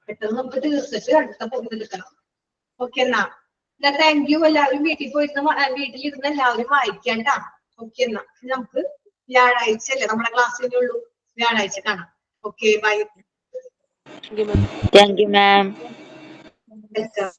പെട്ടെന്ന് നമുക്ക് തീർത്തിട്ട് അടുത്ത കൂടുതൽ എടുക്കണം. ഓക്കെ, എന്നാ താങ്ക് യു. എല്ലാവരും വീട്ടിലിരുന്ന് എല്ലാവരും വായിക്കണ്ട. ഓക്കെ, എന്നാ നമുക്ക് വ്യാഴാഴ്ച അല്ലേ നമ്മുടെ ക്ലാസ്സിലേ ഉള്ളൂ. വ്യാഴാഴ്ച കാണാം. Okay, bye. Thank you, ma'am. Welcome.